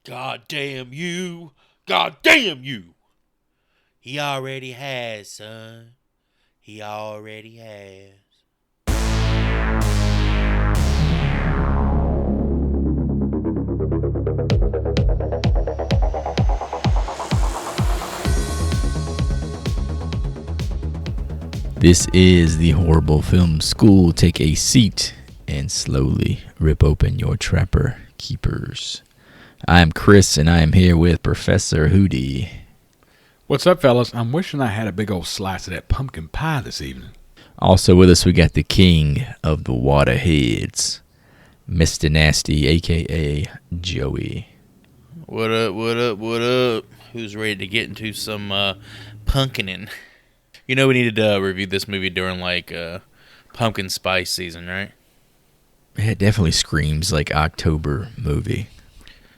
God damn you. God damn you. He already has, son. He already has. This is the Horrible Film School. Take a seat and slowly rip open your Trapper Keepers. I'm Chris, and I am here with Professor Hootie. What's up, fellas? I'm wishing I had a big old slice of that pumpkin pie this evening. Also with us, we got the king of the waterheads, Mr. Nasty, a.k.a. Joey. What up, what up, what up? Who's ready to get into some pumpkining? You know we needed to review this movie during, pumpkin spice season, right? It definitely screams like October movie.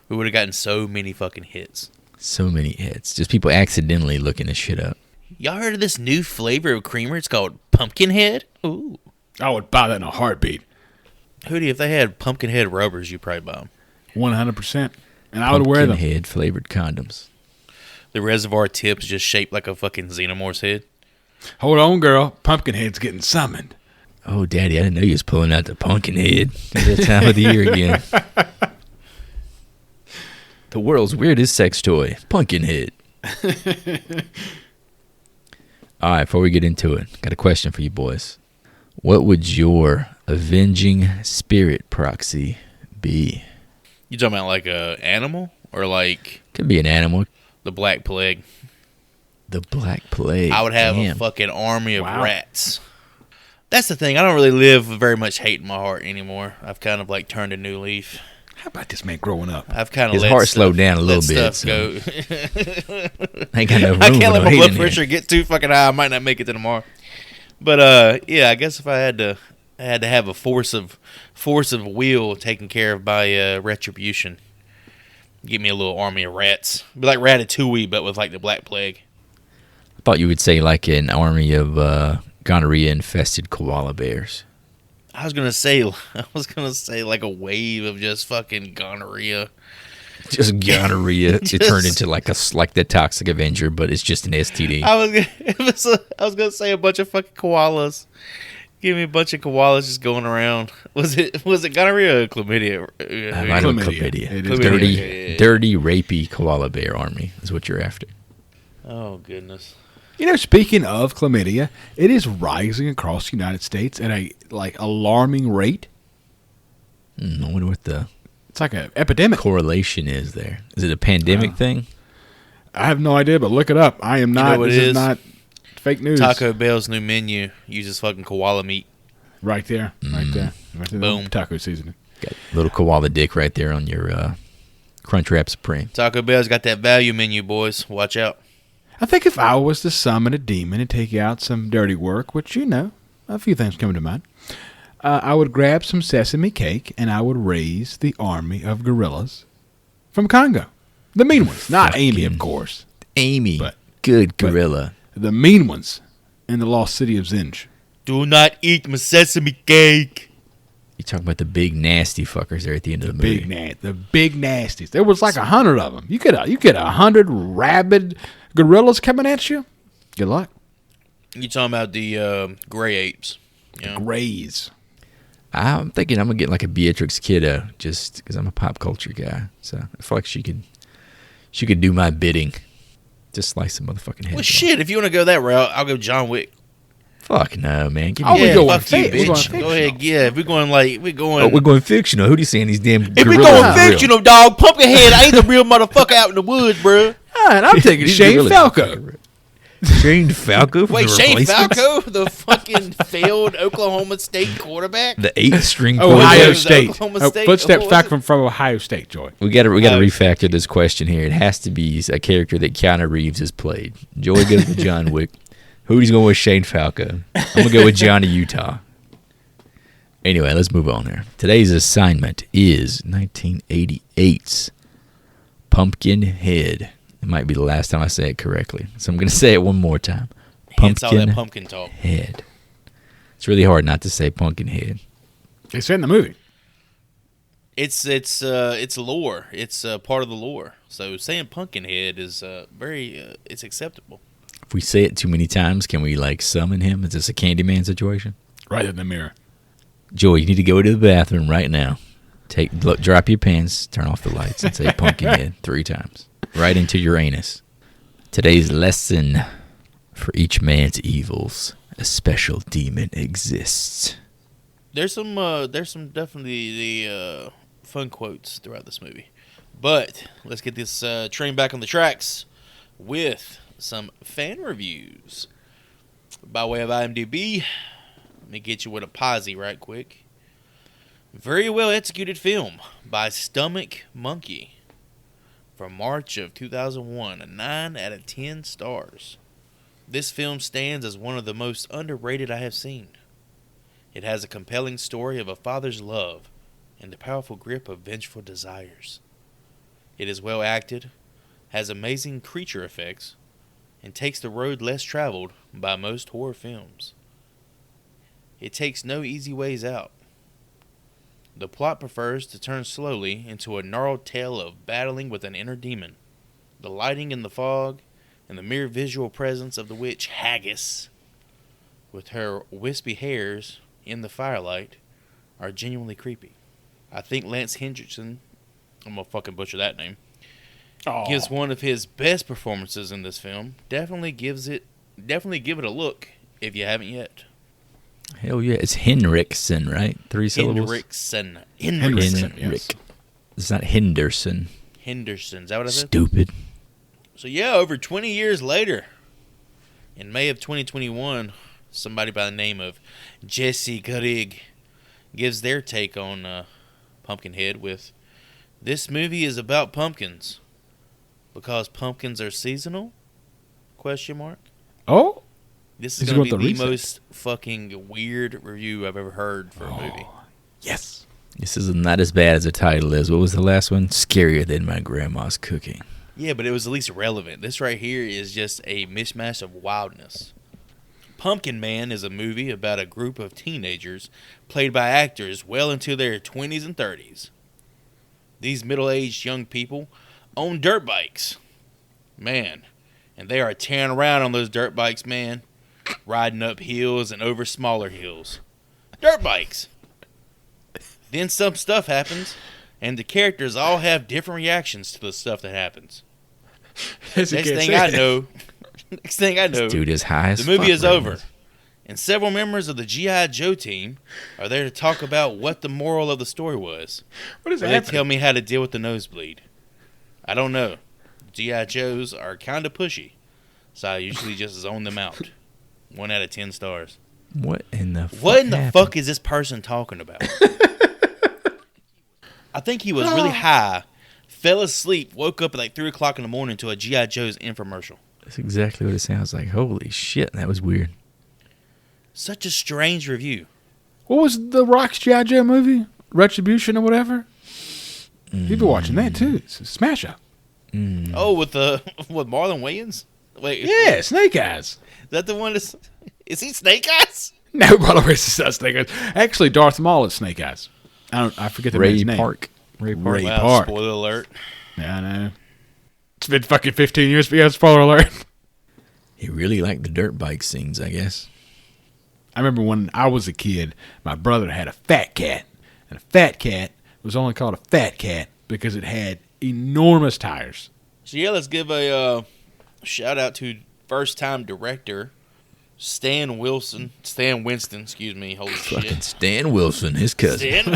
We would have gotten so many fucking hits. So many hits. Just people accidentally looking this shit up. Y'all heard of this new flavor of creamer? It's called Pumpkinhead. Ooh. I would buy that in a heartbeat. Hootie, if they had Pumpkinhead rubbers, you'd probably buy them. 100%. And I would wear them. Pumpkinhead flavored condoms. The reservoir tip's just shaped like a fucking xenomorph's head. Hold on, girl. Pumpkinhead's getting summoned. Oh, Daddy, I didn't know you was pulling out the Pumpkinhead at that time of the year again. The world's weirdest sex toy, Pumpkinhead. All right, before we get into it, got a question for you boys. What would your avenging spirit proxy be? You talking about like a animal or like Could be an animal. the Black Plague? The Black Plague. I would have Damn. a fucking army of rats. That's the thing. I don't really live very much hate in my heart anymore. I've kind of like turned a new leaf. How about this man growing up? I've kind of His let heart stuff, slowed down a little let bit. stuff go. Ain't got no room I can't let for no my hate blood in here. pressure get too fucking high. I might not make it to tomorrow. But yeah, I guess if I had to have a force of will taken care of by retribution. Give me a little army of rats. Be like Ratatouille, but with like the Black Plague. I thought you would say like an army of gonorrhea-infested koala bears. I was gonna say like a wave of just fucking gonorrhea. Just gonorrhea. It turned into like the Toxic Avenger, but it's just an STD. I was gonna say a bunch of fucking koalas. Give me a bunch of koalas just going around. Was it gonorrhea or chlamydia? I know chlamydia. It is Dirty, rapey koala bear army is what you're after. Oh goodness. You know, speaking of chlamydia, it is rising across the United States at a alarming rate. I wonder what the It's like an epidemic. correlation is there. Is it a pandemic thing? I have no idea, but look it up. I am not. know what This it is is? not fake news. Taco Bell's new menu uses fucking koala meat. Right there. Right there. Right there. Boom. Taco seasoning. Got a little koala dick right there on your Crunchwrap Supreme. Taco Bell's got that value menu, boys. Watch out. I think if I was to summon a demon and take out some dirty work, which, you know, a few things come to mind, I would grab some sesame cake and I would raise the army of gorillas from Congo. The mean ones. Not Amy, of course. Amy. But- Good gorilla. The mean ones in the lost city of Zinj. Do not eat my sesame cake. You talking about the big nasty fuckers there at the end of the movie. The big nasties. There was like 100 of them. You get 100 rabid gorillas coming at you. Good luck. You talking about the gray apes? You know? Grays. I'm thinking I'm going to get like a Beatrix Kiddo just because I'm a pop culture guy. So I feel like she could do my bidding. Just slice some motherfucking head. Well, shit. If you want to go that route, I'll go John Wick. Fuck no, man. Give Oh, me we Yeah, going fuck you, fake. We're going bitch. fictional. Go ahead. Yeah, if we're going Oh, we're going fictional. Who do you saying these damn If we gorillas going are real? fictional, dog, Pumpkinhead, I ain't the real motherfucker out in the woods, bro. All right, I'm taking These Shane gorillas- Falco. Shane Falco from Wait, the Shane Replacements? Falco, the fucking failed Oklahoma State quarterback? The 8-string Ohio Ohio State. Oklahoma State. Footsteps What back was from Ohio State, Joy. We got to refactor this question here. It has to be a character that Keanu Reeves has played. Joey goes with John Wick. Hooty's going with Shane Falco. I'm going to go with Johnny Utah. Anyway, let's move on here. Today's assignment is 1988's Pumpkinhead. It might be the last time I say it correctly, so I'm going to say it one more time. Hence all that pumpkin talk. Head. It's really hard not to say Pumpkinhead. They said in the movie. It's lore. It's part of the lore. So saying Pumpkinhead is it's acceptable. If we say it too many times, can we like summon him? Is this a Candyman situation? Right in the mirror. Joey, you need to go to the bathroom right now. Drop your pants, turn off the lights, and say Pumpkinhead 3 times. Right into your anus. Today's lesson: for each man's evils, a special demon exists. There's some definitely the fun quotes throughout this movie, but let's get this train back on the tracks with some fan reviews by way of IMDb. Let me get you with a posse right quick. Very well executed film by Stomach Monkey from March of 2001, a 9 out of 10 stars. This film stands as one of the most underrated I have seen. It has a compelling story of a father's love and the powerful grip of vengeful desires. It is well acted, has amazing creature effects, and takes the road less traveled by most horror films. It takes no easy ways out. The plot prefers to turn slowly into a gnarled tale of battling with an inner demon. The lighting in the fog and the mere visual presence of the witch Haggis, with her wispy hairs in the firelight, are genuinely creepy. I think Lance Hendrickson, I'm gonna fucking butcher that name, gives one of his best performances in this film. Definitely give it a look if you haven't yet. Hell yeah, it's Henriksen, right? 3 syllables. Henriksen. Yes. It's not Henderson. Henderson. Is that what I said? Stupid. So yeah, over 20 years later, in May of 2021, somebody by the name of Jesse Grigg gives their take on Pumpkinhead with, "This movie is about pumpkins because pumpkins are seasonal?" Question mark. Oh, This is going to be the most fucking weird review I've ever heard for a movie. yes. This is not as bad as the title is. What was the last one? Scarier than my grandma's cooking. Yeah, but it was at least relevant. This right here is just a mishmash of wildness. Pumpkin Man is a movie about a group of teenagers played by actors well into their 20s and 30s. These middle-aged young people own dirt bikes. Man, and they are tearing around on those dirt bikes, man. Riding up hills and over smaller hills. Dirt bikes. Then some stuff happens, and the characters all have different reactions to the stuff that happens. Next thing I know, This dude is high as the movie fuck is right over, now. and several members of the G.I. Joe team are there to talk about what the moral of the story was. What is Or they happening? tell me how to deal with the nosebleed. I don't know. G.I. Joes are kind of pushy, so I usually just zone them out. 1 out of 10 stars. What in the fuck? What in the happened? fuck is this person talking about? I think he was really high, fell asleep, woke up at like 3 o'clock in the morning to a G.I. Joe's infomercial. That's exactly what it sounds like. Holy shit, that was weird. Such a strange review. What was the Rock's G.I. Joe movie? Retribution or whatever? You've been watching that too. It's a smash up. Oh, with Marlon Wayans? Wait, Yeah, Snake Eyes. is that the one that's... Is he Snake Eyes? No, Marlon Wayans is not Snake Eyes. Actually, Darth Maul is Snake Eyes. I forget the Ray man's name. Park. Ray Park. Ray Wow, Park. spoiler alert. Yeah, I know. It's been fucking 15 years, but yeah, spoiler alert. He really liked the dirt bike scenes, I guess. I remember when I was a kid, my brother had a fat cat. And a fat cat was only called a fat cat because it had enormous tires. So yeah, let's give a shout out to first-time director Stan Winston, excuse me, holy Fucking shit. Stan Wilson, his cousin. Stan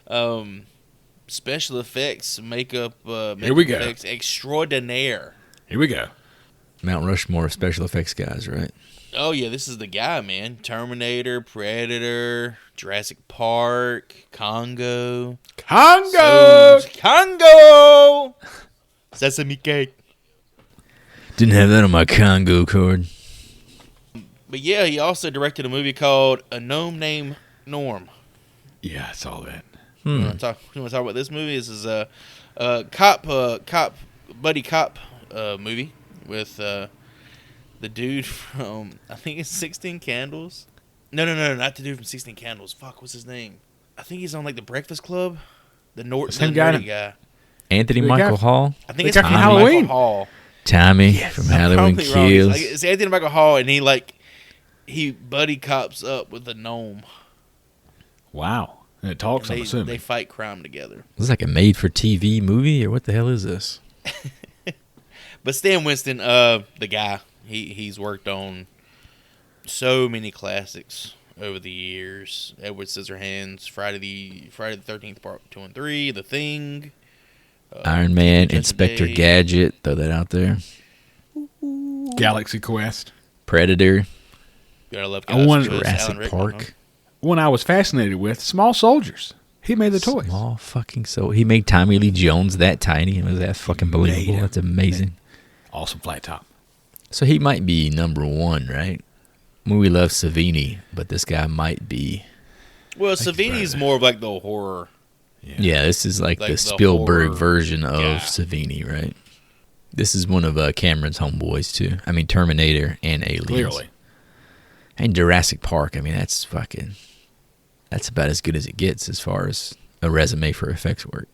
Winston. Special effects, makeup, Here we go. effects extraordinaire. Here we go. Mount Rushmore of special effects guys, right? Oh yeah, this is the guy, man. Terminator, Predator, Jurassic Park, Congo. Congo! Congo! Sesame cake. Didn't have that on my Congo card. But yeah, he also directed a movie called A Gnome Named Norm. Yeah, I saw that. You want to talk about this movie? This is a buddy cop movie with the dude from, I think it's 16 Candles. No, not the dude from 16 Candles. Fuck, what's his name? I think he's on like the Breakfast Club. Same the guy. nerdy guy. Anthony The Michael guy- Hall. I think The it's guy from Anthony Halloween. Michael Hall. Tommy from Halloween Probably wrong. It's, Kills. like, it's Anthony Michael Hall, and he buddy cops up with a gnome. Wow. And it talks, I'm assuming. They fight crime together. This is like a made-for-TV movie, or what the hell is this? But Stan Winston, the guy, he's worked on so many classics over the years. Edward Scissorhands, Friday the 13th Part 2 and 3, The Thing, Iron Man, Judgment Inspector Day. Gadget, throw that out there. Galaxy Quest. Predator, Gotta love I wanted- Alan Jurassic Rickman, Park. huh? One I was fascinated with, Small Soldiers. He made the toys. Small fucking soul. He made Tommy Lee Jones that tiny. Was that fucking Made believable? him. That's amazing. Awesome flat top. So he might be number one, right? We love Savini, but this guy might be. Well, Thank you, Savini's brother. more of like the horror. Yeah, this is like Like the the Spielberg horror version of guy. Savini, right? This is one of Cameron's homeboys too. I mean, Terminator and Aliens. Clearly. And Jurassic Park. I mean, that's about as good as it gets as far as a resume for effects work.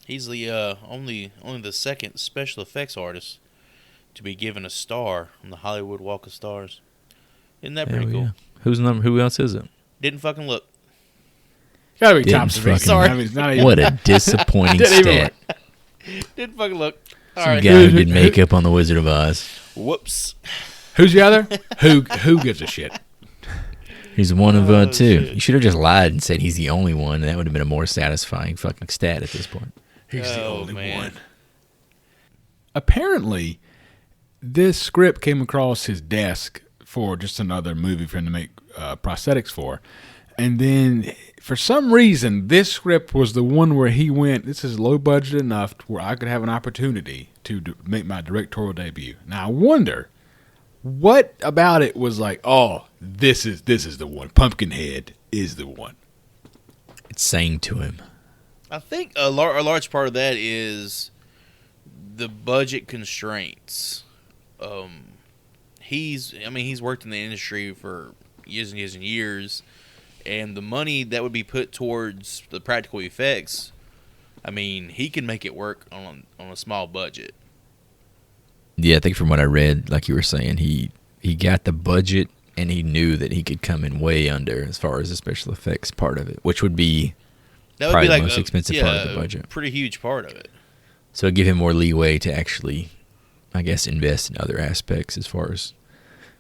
He's the only the second special effects artist to be given a star on the Hollywood Walk of Stars. Isn't that pretty Hell cool? yeah. Who else is it? Didn't fucking look. Gotta be Didn't Tom fucking- Savini. Sorry. I mean, it's not even, What a disappointing Didn't even stat. Didn't fucking look. All Some right. guy who did makeup on The Wizard of Oz. Whoops. Who's the other? Who gives a shit? He's one of Oh, two. shit. You should have just lied and said he's the only one, and that would have been a more satisfying fucking stat at this point. He's the Oh, only man. one. Apparently, this script came across his desk for just another movie for him to make prosthetics for. And then, for some reason, this script was the one where he went, this is low budget enough to where I could have an opportunity to make my directorial debut. Now, I wonder, what about it was like, oh, this is the one. Pumpkinhead is the one. It's saying to him. I think a large part of that is the budget constraints. He's worked in the industry for years and years and years, and the money that would be put towards the practical effects, I mean, he can make it work on a small budget. Yeah, I think from what I read, like you were saying, he got the budget and he knew that he could come in way under as far as the special effects part of it, which would be That would probably be like the most expensive part of the budget. a pretty huge part of it. So it'd give him more leeway to actually, I guess, invest in other aspects as far as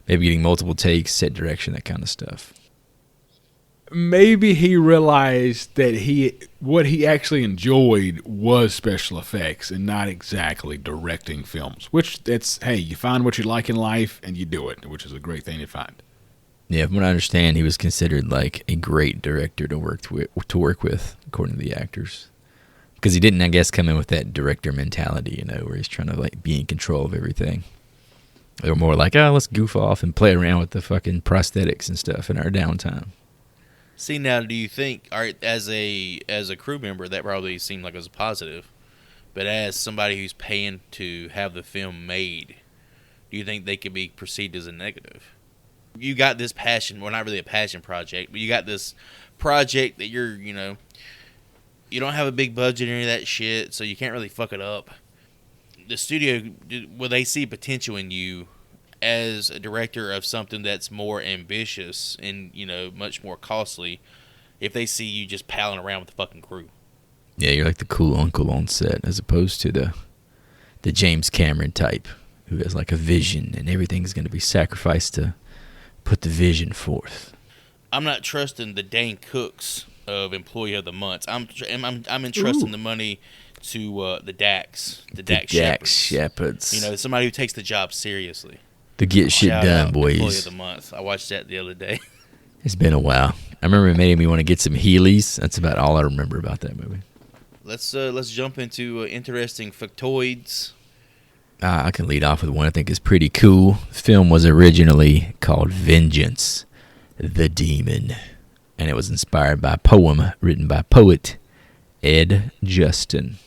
maybe getting multiple takes, set direction, that kind of stuff. Maybe he realized that what he actually enjoyed was special effects and not exactly directing films. Which hey, you find what you like in life and you do it, which is a great thing to find. Yeah, from what I understand, he was considered like a great director to work with, according to the actors, because he didn't, I guess, come in with that director mentality, where he's trying to like be in control of everything. They were more like, oh, let's goof off and play around with the fucking prosthetics and stuff in our downtime. See, now, do you think, all right, as a crew member, that probably seemed like it was a positive, but as somebody who's paying to have the film made, do you think they could be perceived as a negative? You got this passion, well, not really a passion project, but you got this project that you don't have a big budget or any of that shit, so you can't really fuck it up. The studio, will they see potential in you as a director of something that's more ambitious and, much more costly, if they see you just palling around with the fucking crew? Yeah, you're like the cool uncle on set, as opposed to the James Cameron type, who has like a vision and everything's going to be sacrificed to put the vision forth. I'm not trusting the Dane Cooks of Employee of the Month. I'm entrusting the money to the Dax, the Dax Shepherds. Somebody who takes the job seriously. To get shit Shout done, out Employee boys. of the Month. I watched that the other day. It's been a while. I remember it made me want to get some Heelys. That's about all I remember about that movie. Let's jump into interesting factoids. I can lead off with one I think is pretty cool. The film was originally called Vengeance, the Demon, and it was inspired by a poem written by poet Ed Justin.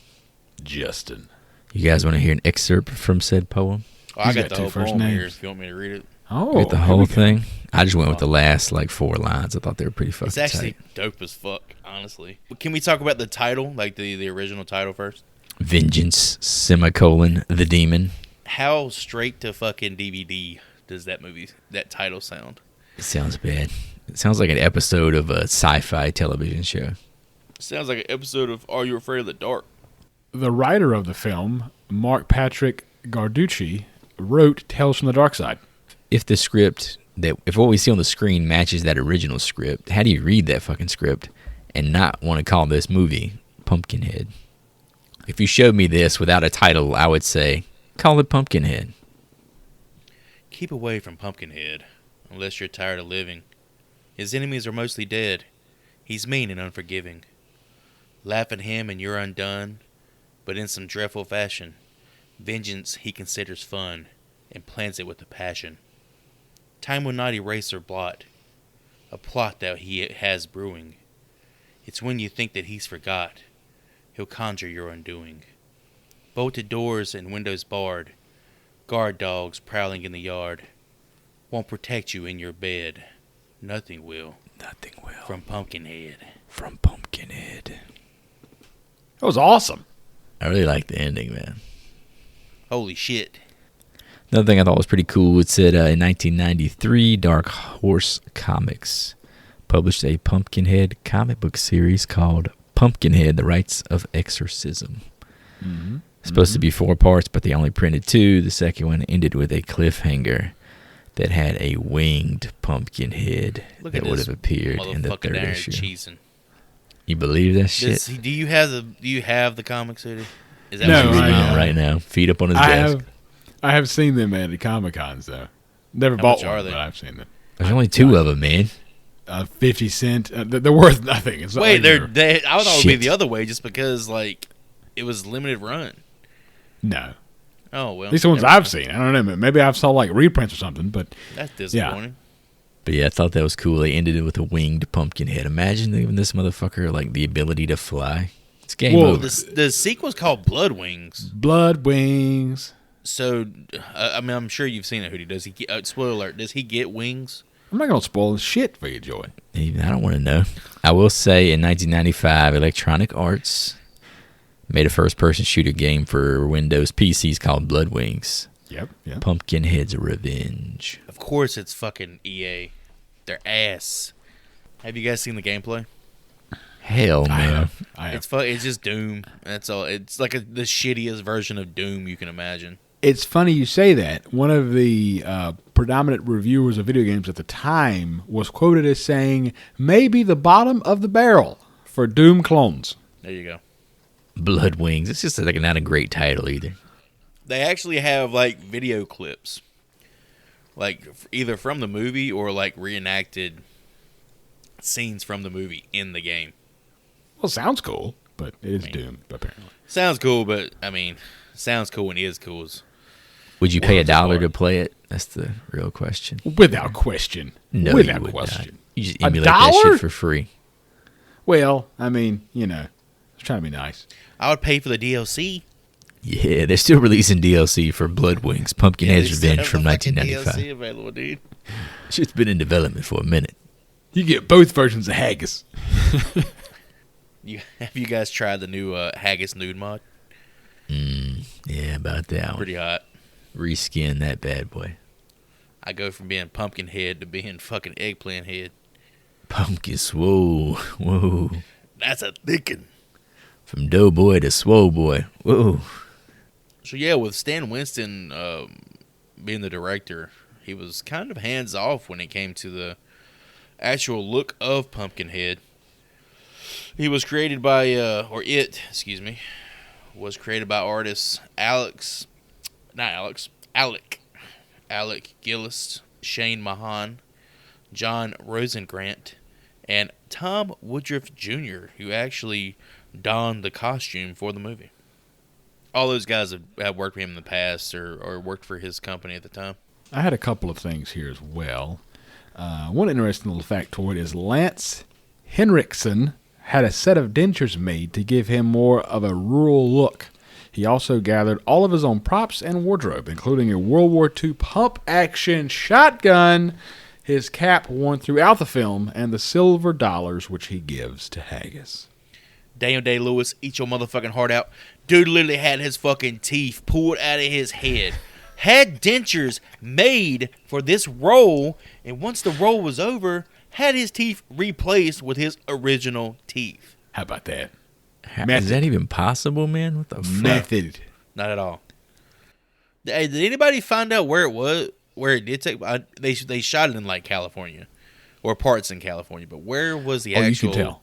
Justin. You guys want to hear an excerpt from said poem? Oh, I He's got got the two whole first poem here names. if you want me to read it. Oh, Get the here whole we go. thing. I just went with the last like 4 lines. I thought they were pretty fucking It's actually tight. dope as fuck, honestly. Can we talk about the title, like the original title first? Vengeance, semicolon, the demon. How straight to fucking DVD does that title sound? It sounds bad. It sounds like an episode of a sci-fi television show. Sounds like an episode of Are You Afraid of the Dark? The writer of the film, Mark Patrick Garducci, wrote Tales from the Dark Side. If what we see on the screen matches that original script, how do you read that fucking script and not want to call this movie Pumpkinhead? If you showed me this without a title, I would say, call it Pumpkinhead. Keep away from Pumpkinhead, unless you're tired of living. His enemies are mostly dead. He's mean and unforgiving. Laugh at him and you're undone, but in some dreadful fashion. Vengeance he considers fun, and plans it with a passion. Time will not erase or blot a plot that he has brewing. It's when you think that he's forgot, he'll conjure your undoing. Bolted doors and windows barred, guard dogs prowling in the yard, won't protect you in your bed. Nothing will. Nothing will. From Pumpkinhead. From Pumpkinhead. That was awesome. I really like the ending, man. Holy shit. Another thing I thought was pretty cool, it said in 1993, Dark Horse Comics published a Pumpkinhead comic book series called Pumpkinhead, The Rites of Exorcism. Mm-hmm. Supposed to be 4 parts, but they only printed 2. The second one ended with a cliffhanger that had a winged Pumpkinhead that would have appeared in the 3rd issue. Cheesing. You believe that shit? Do you have the comic city? Is that No, what you're I reading don't. now? Right now, feet up on his desk. I have seen them at the Comic Cons though. Never How bought much one, are they? but I've seen them. There's only 2 of them, man. 50 cent. They're worth nothing. It's not Wait, like I thought it would be Shit. the other way, just because like it was limited run. no. Oh well, At least the ones never I've mind. seen. I don't know. Maybe I've saw like reprints or something, but That's disappointing. But yeah, I thought that was cool. They ended it with a winged Pumpkinhead. Imagine giving this motherfucker like the ability to fly. It's game Whoa. over. The sequel's called Blood Wings. Blood Wings. So, I mean, I'm sure you've seen it, Hootie. Does he get, spoiler alert, does he get wings? I'm not gonna spoil shit for you, Joy. Even I don't want to know. I will say in 1995, Electronic Arts made a first-person shooter game for Windows PCs called Blood Wings. Yep. Pumpkinhead's Revenge. Of course it's fucking EA. They're ass. Have you guys seen the gameplay? Hell no. I have. It's just Doom. That's all. It's like the shittiest version of Doom you can imagine. It's funny you say that. One of the predominant reviewers of video games at the time was quoted as saying, maybe the bottom of the barrel for Doom clones. There you go. Blood Wings. It's just like not a great title either. They actually have like video clips, like either from the movie or like reenacted scenes from the movie in the game. Well, sounds cool, but it is Doom, apparently. Sounds cool, but I mean, sounds cool and is cool. Would you pay Worlds $1 apart. to play it? That's the real question. Without question. No, Without you would question. not. You just $1? emulate that shit for free. Well, I mean, I was trying to be nice. I would pay for the DLC. Yeah, they're still releasing DLC for Blood Wings, Pumpkinhead's They still Revenge have from the fucking 1995. DLC available, dude. Shit's been in development for a minute. You get both versions of Haggis. Have you guys tried the new Haggis Nude mod? Yeah, about that one. Pretty hot. Reskin that bad boy. I go from being Pumpkinhead to being fucking Eggplant Head. Pumpkin swole. Whoa. That's a thickin'. From Doughboy to Swole Boy. Whoa. So yeah, with Stan Winston being the director, he was kind of hands off when it came to the actual look of Pumpkinhead. He was created by, was created by artists Alec Gillis, Shane Mahan, John Rosengrant, and Tom Woodruff Jr., who actually donned the costume for the movie. All those guys have worked with him in the past or worked for his company at the time. I had a couple of things here as well. One interesting little factoid is Lance Henriksen had a set of dentures made to give him more of a rural look. He also gathered all of his own props and wardrobe, including a World War II pump-action shotgun, his cap worn throughout the film, and the silver dollars which he gives to Haggis. Daniel Day-Lewis, eat your motherfucking heart out. Dude literally had his fucking teeth pulled out of his head. Had dentures made for this role, and once the role was over, had his teeth replaced with his original teeth. How about that? Is that even possible, man? What the fuck? Method. Not at all. Hey, did anybody find out where it was? Where it did take? They shot it in like California, or parts in California. But where was the actual? You can tell.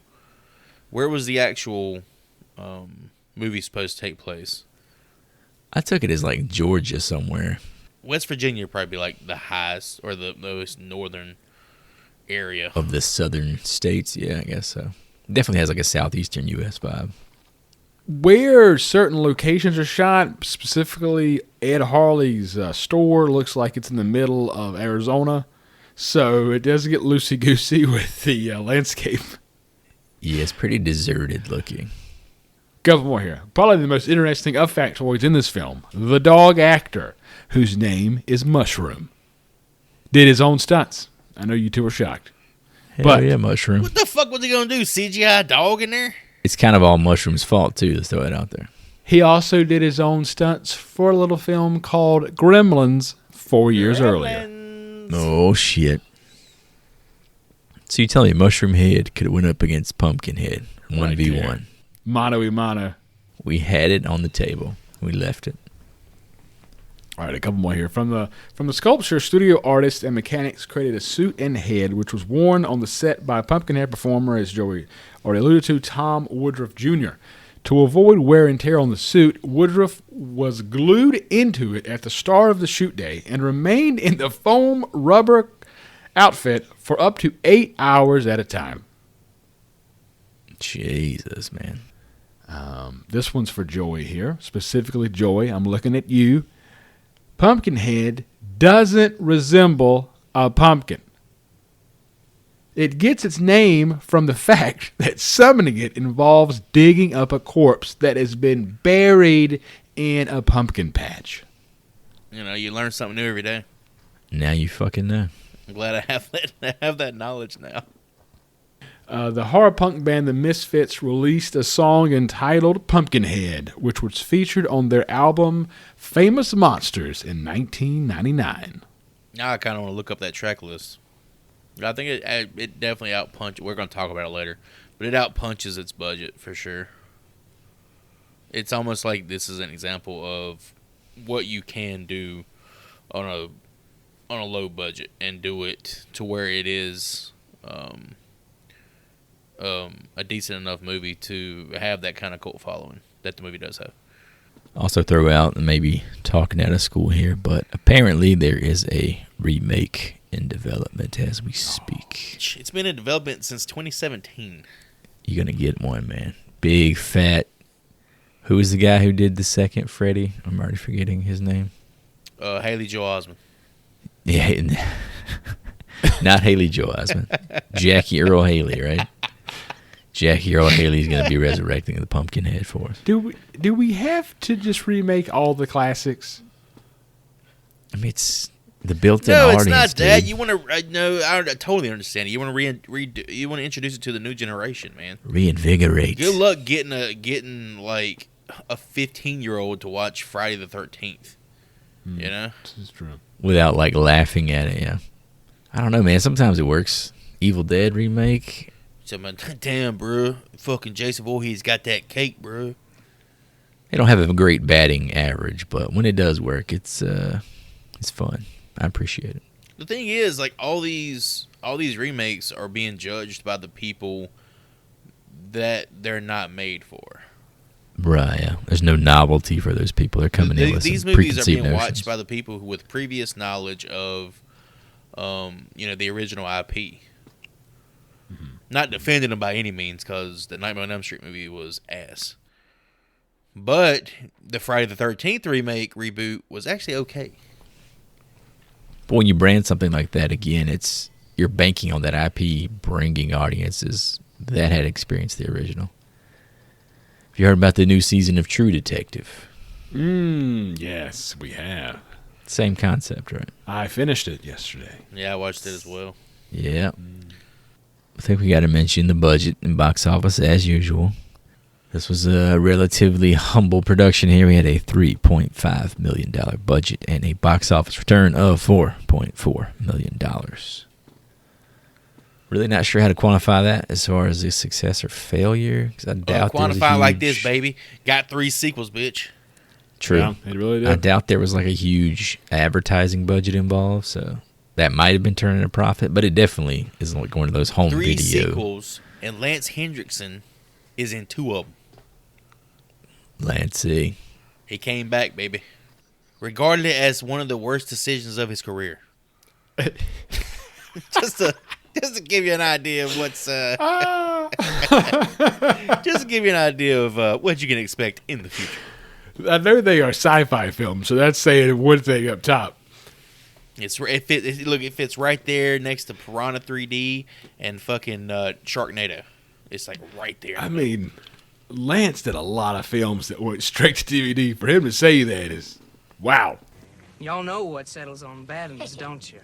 Where was the actual movie supposed to take place? I took it as like Georgia somewhere. West Virginia would probably be like the highest or the most northern area of the southern states. Yeah, I guess so. Definitely has like a southeastern U.S. vibe. Where certain locations are shot, specifically Ed Harley's store, looks like it's in the middle of Arizona, so it does get loosey-goosey with the landscape. Yeah, it's pretty deserted looking. Couple more here. Probably the most interesting of factoids in this film, the dog actor, whose name is Mushroom, did his own stunts. I know you two were shocked. Hell yeah, Mushroom. What the fuck was he going to do? CGI dog in there? It's kind of all Mushroom's fault, too. Let's throw it out there. He also did his own stunts for a little film called Gremlins 4 years earlier. Oh, shit. So you tell me Mushroom Head could have went up against Pumpkinhead 1v1. Mano y mano. We had it on the table. We left it. All right, a couple more here. From the sculpture, studio artists and mechanics created a suit and head, which was worn on the set by Pumpkinhead performer, as Joey already alluded to, Tom Woodruff Jr. To avoid wear and tear on the suit, Woodruff was glued into it at the start of the shoot day and remained in the foam rubber outfit for up to 8 hours at a time. Jesus, man. This one's for Joey here. Specifically, Joey, I'm looking at you. Pumpkinhead doesn't resemble a pumpkin. It gets its name from the fact that summoning it involves digging up a corpse that has been buried in a pumpkin patch. You know, you learn something new every day. Now you fucking know. I'm glad I have that knowledge now. The horror punk band The Misfits released a song entitled Pumpkinhead, which was featured on their album Famous Monsters in 1999. Now I kind of want to look up that track list. I think it definitely outpunches. We're going to talk about it later, but it outpunches its budget for sure. It's almost like this is an example of what you can do on a low budget and do it to where it is a decent enough movie to have that kind of cult following that the movie does have. Also throw out, and maybe talking out of school here, but apparently there is a remake in development as we speak. It's been in development since 2017. You're going to get one, man. Big, fat. Who is the guy who did the second Freddy? I'm already forgetting his name. Haley Joel Osment. Yeah, not Haley Joel Osment. Jackie Earl Haley, right? Jackie Earl Haley is going to be resurrecting the Pumpkinhead for us. Do we have to just remake all the classics? I mean, it's the built-in no, audience. No, it's not that. Dude. You want to? No, I totally understand it. You want to you want to introduce it to the new generation, man. Reinvigorate. Good luck getting like a 15-year-old to watch Friday the 13th. You know, This is true. Without like laughing at it. Yeah, I don't know, man. Sometimes it works. Evil Dead remake. Damn, bro. Fucking Jason Voorhees got that cake, bro. They don't have a great batting average, but when it does work, it's fun. I appreciate it. The thing is, like all these remakes are being judged by the people that they're not made for. Right, yeah. There's no novelty for those people. They're coming in with These some movies are preconceived being notions. watched by the people with previous knowledge of, the original IP. Mm-hmm. Not defending them by any means, because the Nightmare on Elm Street movie was ass. But the Friday the 13th remake reboot was actually okay. But when you brand something like that again, you're banking on that IP bringing audiences that had experienced the original. Have you heard about the new season of True Detective? Yes, we have. Same concept, right? I finished it yesterday. Yeah, I watched it as well. Yeah. I think we got to mention the budget and box office as usual. This was a relatively humble production here. We had a $3.5 million budget and a box office return of $4.4 million. Really not sure how to quantify that as far as a success or failure. Because I doubt there was a Quantify huge... like this, baby. Got 3 sequels, bitch. True. Yeah, it really did. I doubt there was like a huge advertising budget involved, so that might have been turning a profit, but it definitely isn't like one of those home 3 video. sequels, and Lance Hendrickson is in 2 of them. Let's see. He came back, baby. Regarded it as one of the worst decisions of his career. just to give you an idea of what's just to give you an idea of what you can expect in the future. I know they are sci-fi films, so that's saying one thing up top. It fits right there next to Piranha 3D and fucking Sharknado. It's like right there. I mean, Lance did a lot of films that went straight to DVD. For him to say that is, wow. Y'all know what settles on bad ones, don't you?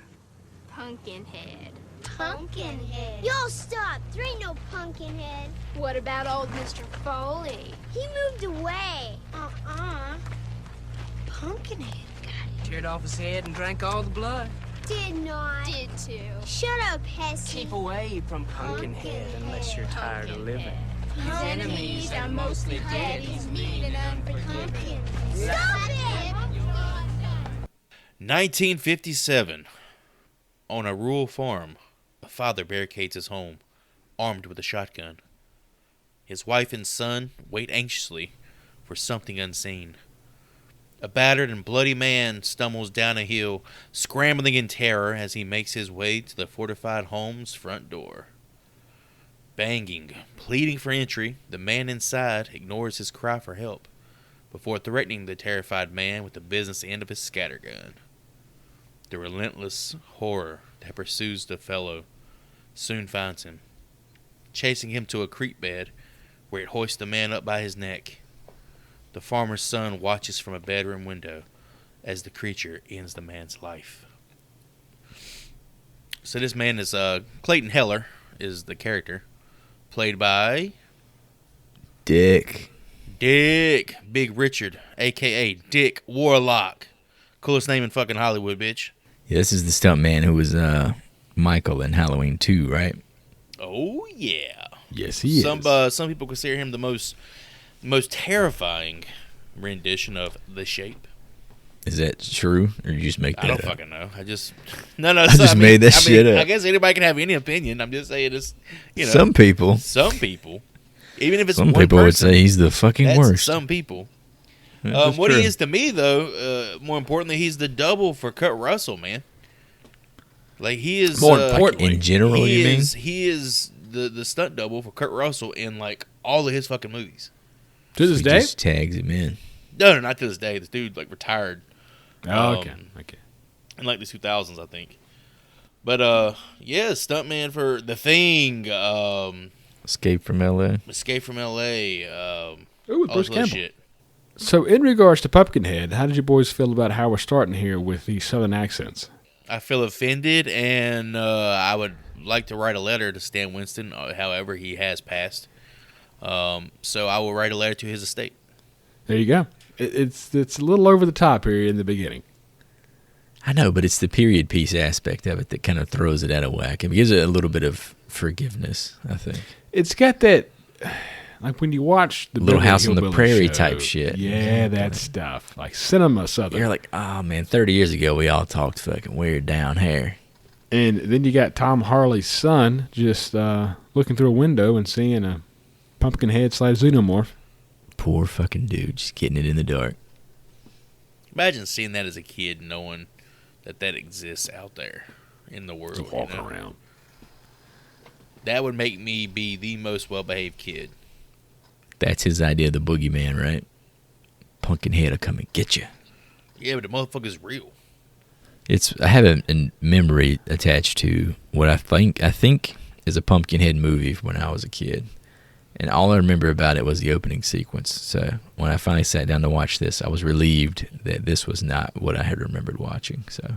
Pumpkinhead. Pumpkinhead? Y'all stop. There ain't no Pumpkinhead. What about old Mr. Foley? He moved away. Pumpkinhead got it. Teared off his head and drank all the blood. Did not. Did too. Shut up, Hesse. Keep away from Pumpkinhead unless you're tired of living. His enemies are mostly dead. He's mean and unforgiving. Stop it! 1957. On a rural farm, a father barricades his home, armed with a shotgun. His wife and son wait anxiously for something unseen. A battered and bloody man stumbles down a hill, scrambling in terror as he makes his way to the fortified home's front door. Banging, pleading for entry, the man inside ignores his cry for help before threatening the terrified man with the business end of his scattergun. The relentless horror that pursues the fellow soon finds him, chasing him to a creek bed where it hoists the man up by his neck. The farmer's son watches from a bedroom window as the creature ends the man's life. So this man is Clayton Heller is the character, played by Dick. Big Richard, a.k.a. Dick Warlock. Coolest name in fucking Hollywood, bitch. Yeah, this is the stuntman who was Michael in Halloween 2, right? Oh, yeah. Yes, he is. Some people consider him the most terrifying rendition of The Shape. Is that true, or you just make that I don't up? fucking know. I just made that shit up. I guess anybody can have any opinion. I'm just saying it's, Some people, even if it's some one people would person, say he's the fucking that's worst. some people. That's What true. he is to me, though, more importantly, he's the double for Kurt Russell, man. Like he is More importantly, in general, he you mean? he is the stunt double for Kurt Russell in like all of his fucking movies. To this He day? just tags him in. No, not to this day. This dude like retired. Oh, okay. In like the 2000s, I think. But yeah, stuntman for The Thing, Escape from L.A. Escape from L.A. Ooh, all Bruce this little Campbell. shit. So, in regards to Pumpkinhead, how did you boys feel about how we're starting here with these southern accents? I feel offended, and I would like to write a letter to Stan Winston. However, he has passed. So I will write a letter to his estate. There you go. It's a little over the top here in the beginning. I know, but it's the period piece aspect of it that kind of throws it out of whack. It gives it a little bit of forgiveness, I think. It's got that, like when you watch the Little Beverly House on the Hillbillies Prairie show, type shit. Yeah, that stuff. Like cinema southern. You're like, oh man, 30 years ago we all talked fucking weird down here. And then you got Tom Harley's son just looking through a window and seeing a Pumpkinhead / xenomorph. Poor fucking dude, just getting it in the dark. Imagine seeing that as a kid, knowing that exists out there in the world. Just walking around. That would make me be the most well-behaved kid. That's his idea of the boogeyman, right? Pumpkinhead will come and get you. Yeah, but the motherfucker's real. I have a memory attached to what I think is a Pumpkinhead movie from when I was a kid. And all I remember about it was the opening sequence. So when I finally sat down to watch this, I was relieved that this was not what I had remembered watching. So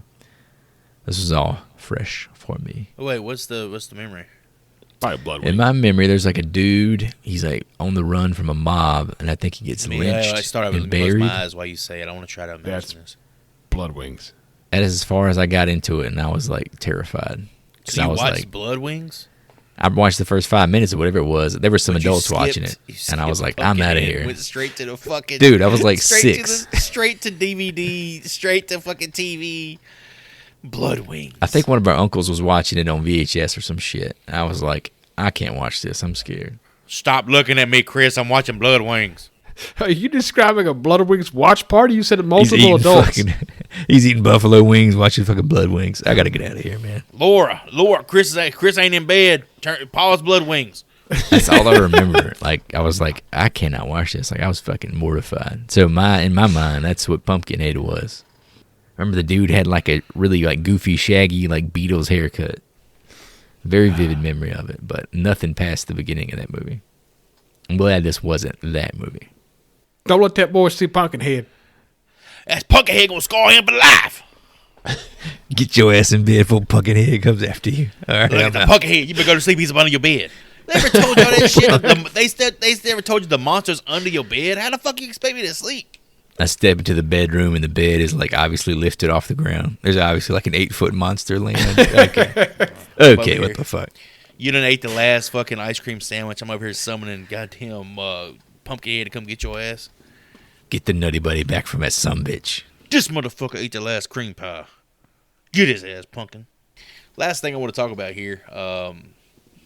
this was all fresh for me. Oh, wait, what's the memory? Probably Blood In my memory, there's like a dude. He's like on the run from a mob, and I think he gets lynched I start and with close buried. my eyes while you say it. I want to try to imagine this. Blood Wings. That is as far as I got into it, and I was like terrified. So you I was watched like, Blood Wings? I watched the first 5 minutes or whatever it was. There were some But you adults watching it, skipped- and I was skipped like, I'm out of Pumpkinhead, here. Went straight to the fucking Dude, I was like straight 6. straight to DVD, straight to fucking TV. Blood Wings. I think one of our uncles was watching it on VHS or some shit. I was like, I can't watch this. I'm scared. Stop looking at me, Chris. I'm watching Blood Wings. Are you describing a Blood Wings watch party? You said multiple adults. He's eating buffalo wings, watching fucking Blood Wings. I gotta get out of here, man. Laura, Chris ain't in bed. Pause Blood Wings. That's all I remember. Like, I was like, I cannot watch this. Like, I was fucking mortified. So in my mind, that's what Pumpkinhead was. Remember the dude had like a really like goofy, shaggy, like Beatles haircut. Very vivid memory of it, but nothing past the beginning of that movie. I'm glad this wasn't that movie. Don't let that boy see Pumpkinhead. That's Pumpkinhead gonna scar him for life. Get your ass in bed before Pumpkinhead comes after you. All right, Look at the Pumpkinhead. You better go to sleep. He's up under your bed. They ever told y'all that shit? They ever told you the monster's under your bed? How the fuck you expect me to sleep? I step into the bedroom and the bed is like obviously lifted off the ground. There's obviously like an 8-foot monster laying. Okay, what the fuck? You done ate the last fucking ice cream sandwich. I'm over here summoning goddamn Pumpkinhead to come get your ass. Get the Nutty Buddy back from that sumbitch. This motherfucker ate the last cream pie. Get his ass, Pumpkin. Last thing I want to talk about here,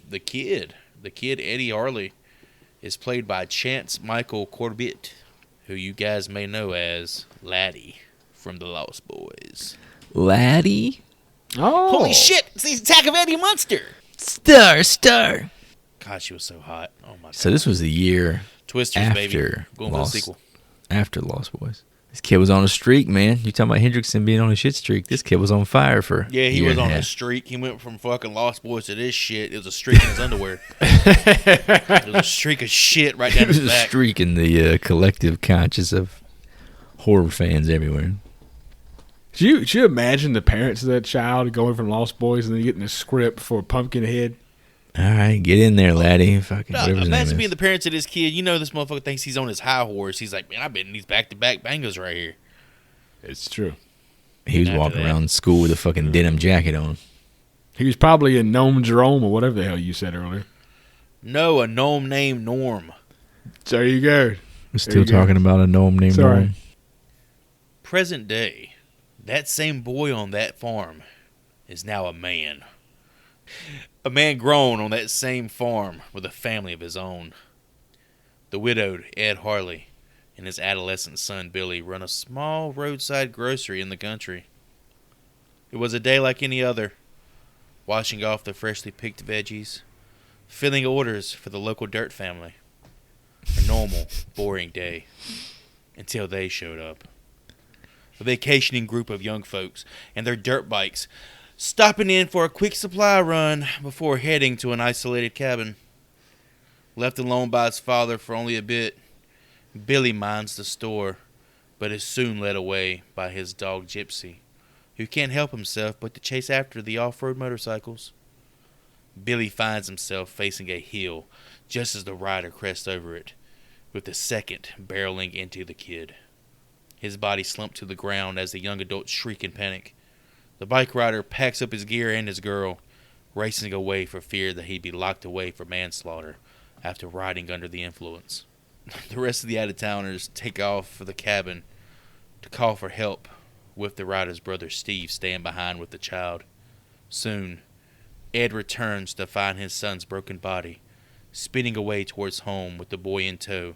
the kid Eddie Harley is played by Chance Michael Corbett, who you guys may know as Laddie from The Lost Boys. Laddie? Oh. Holy shit! It's the Attack of Eddie Munster! Star. God, she was so hot. Oh my god. So this was the year Twisters, after baby. Going for the sequel. After Lost Boys. This kid was on a streak, man. You talking about Hendrickson being on a shit streak. This kid was on fire for Yeah, he year was and on a a half. streak. He went from fucking Lost Boys to this shit. It was a streak in his underwear. It was a streak of shit right down It was his a back. streak in the collective conscience of horror fans everywhere. Should you imagine the parents of that child going from Lost Boys and then getting a script for Pumpkinhead? All right, get in there, laddie. Fucking No, whatever his name imagine is. being the parents of this kid. You know this motherfucker thinks he's on his high horse. He's like, man, I've been in these back-to-back bangers right here. It's true. He was After walking that. around school with a fucking denim jacket on. He was probably in Gnome Jerome or whatever the hell you said earlier. No, a gnome named Norm. So there you go. We're still you go. talking about a gnome named Sorry. Norm. Present day, that same boy on that farm is now a man. A man grown on that same farm with a family of his own. The widowed Ed Harley and his adolescent son Billy run a small roadside grocery in the country. It was a day like any other, washing off the freshly picked veggies, filling orders for the local dirt family. A normal, boring day, until they showed up. A vacationing group of young folks and their dirt bikes, stopping in for a quick supply run before heading to an isolated cabin. Left alone by his father for only a bit, Billy minds the store, but is soon led away by his dog Gypsy, who can't help himself but to chase after the off-road motorcycles. Billy finds himself facing a hill just as the rider crests over it, with the second barreling into the kid. His body slumped to the ground as the young adults shriek in panic. The bike rider packs up his gear and his girl, racing away for fear that he'd be locked away for manslaughter after riding under the influence. The rest of the out-of-towners take off for the cabin to call for help, with the rider's brother Steve staying behind with the child. Soon, Ed returns to find his son's broken body, speeding away towards home with the boy in tow,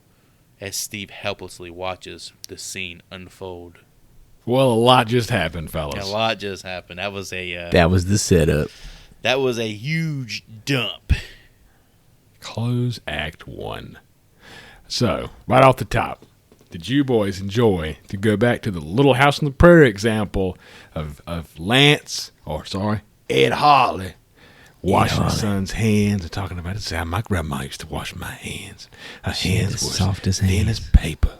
as Steve helplessly watches the scene unfold. Well, a lot just happened, fellas. A lot just happened. That was That was the setup. that was a huge dump. Close Act 1. So, right off the top, did you boys enjoy to go back to the Little House on the Prairie example of Ed Harley washing his son's hands and talking about it. Say, my grandma used to wash my hands. Her hands were soft as thin as paper.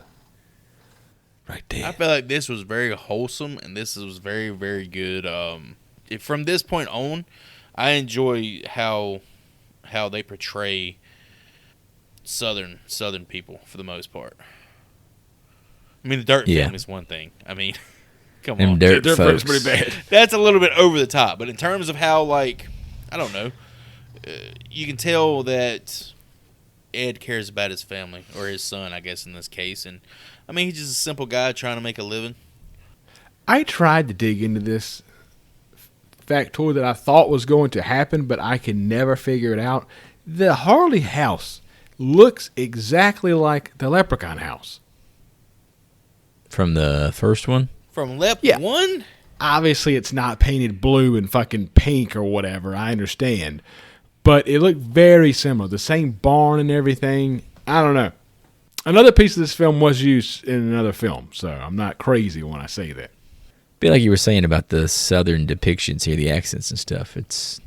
Right there. I feel like this was very wholesome, and this was very, very good. From this point on, I enjoy how they portray Southern people for the most part. I mean, the Dirt family is one thing. I mean, come on, Dirt folks folks pretty bad. That's a little bit over the top. But in terms of how, like, I don't know, you can tell that Ed cares about his family, or his son, I guess, in this case. And I mean, he's just a simple guy trying to make a living. I tried to dig into this factoid that I thought was going to happen, but I can never figure it out. The Harley house looks exactly like the Leprechaun house. From the first one? From Lep 1? Obviously, it's not painted blue and fucking pink or whatever. I understand. But it looked very similar. The same barn and everything. I don't know. Another piece of this film was used in another film, so I'm not crazy when I say that. Be like you were saying about the Southern depictions here, the accents and stuff. It's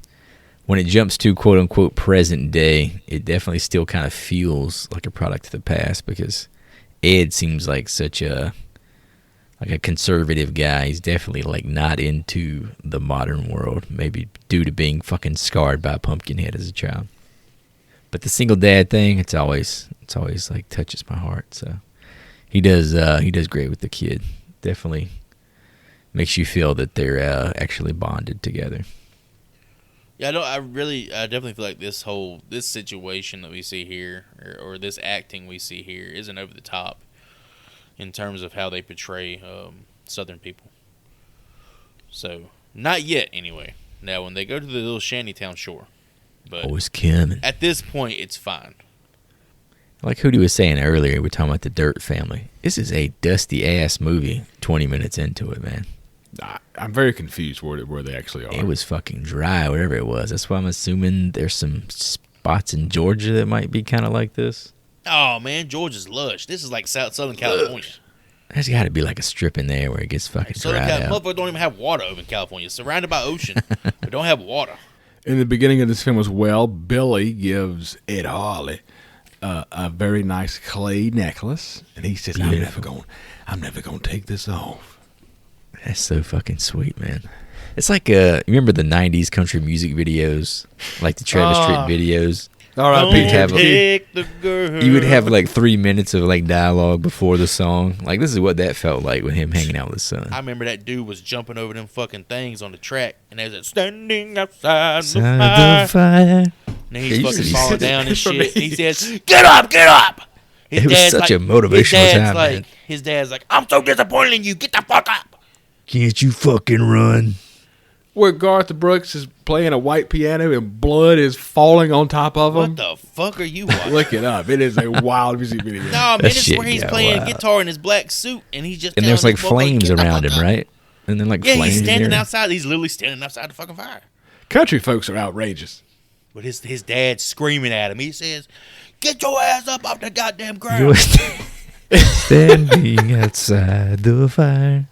when it jumps to quote unquote present day, it definitely still kind of feels like a product of the past because Ed seems like such a conservative guy. He's definitely like not into the modern world, maybe due to being fucking scarred by Pumpkinhead as a child. But the single dad thing, it's always like touches my heart. So he does great with the kid. Definitely makes you feel that they're actually bonded together. Yeah, I definitely feel like this situation that we see here, or this acting we see here, isn't over the top in terms of how they portray Southern people. So, not yet, anyway. Now, when they go to the little shantytown shore, but always coming. At this point, it's fine. Like Hootie was saying earlier, we're talking about the Dirt family. This is a dusty-ass movie 20 minutes into it, man. I'm very confused where they actually are. It was fucking dry, whatever it was. That's why I'm assuming there's some spots in Georgia that might be kind of like this. Oh, man, Georgia's lush. This is like Southern California. There's got to be like a strip in there where it gets fucking dried out. Motherfuckers don't even have water over in California. Surrounded by ocean, but don't have water. In the beginning of this film as well, Billy gives Ed Harley a very nice clay necklace, and he says, "I'm never gonna take this off." That's so fucking sweet, man. It's like you remember the '90s country music videos, like the Travis Tritt videos. All right, you would have like 3 minutes of like dialogue before the song. Like this is what that felt like with him hanging out with his son. I remember that dude was jumping over them fucking things on the track, and there's a standing outside the fire. And he's fucking falling down and shit. And he says, "Get up, get up!" It was such a motivational time, man. His dad's like, "I'm so disappointed in you. Get the fuck up! Can't you fucking run?" Where Garth Brooks is playing a white piano and blood is falling on top of him. What the fuck are you watching? Look it up. It is a wild music video. No, man, it's where he's playing guitar in his black suit, and he's just there's like flames around him, right? And then like flames. He's standing outside. He's literally standing outside the fucking fire. Country folks are outrageous. But his dad's screaming at him. He says, "Get your ass up off the goddamn ground." Standing outside the fire.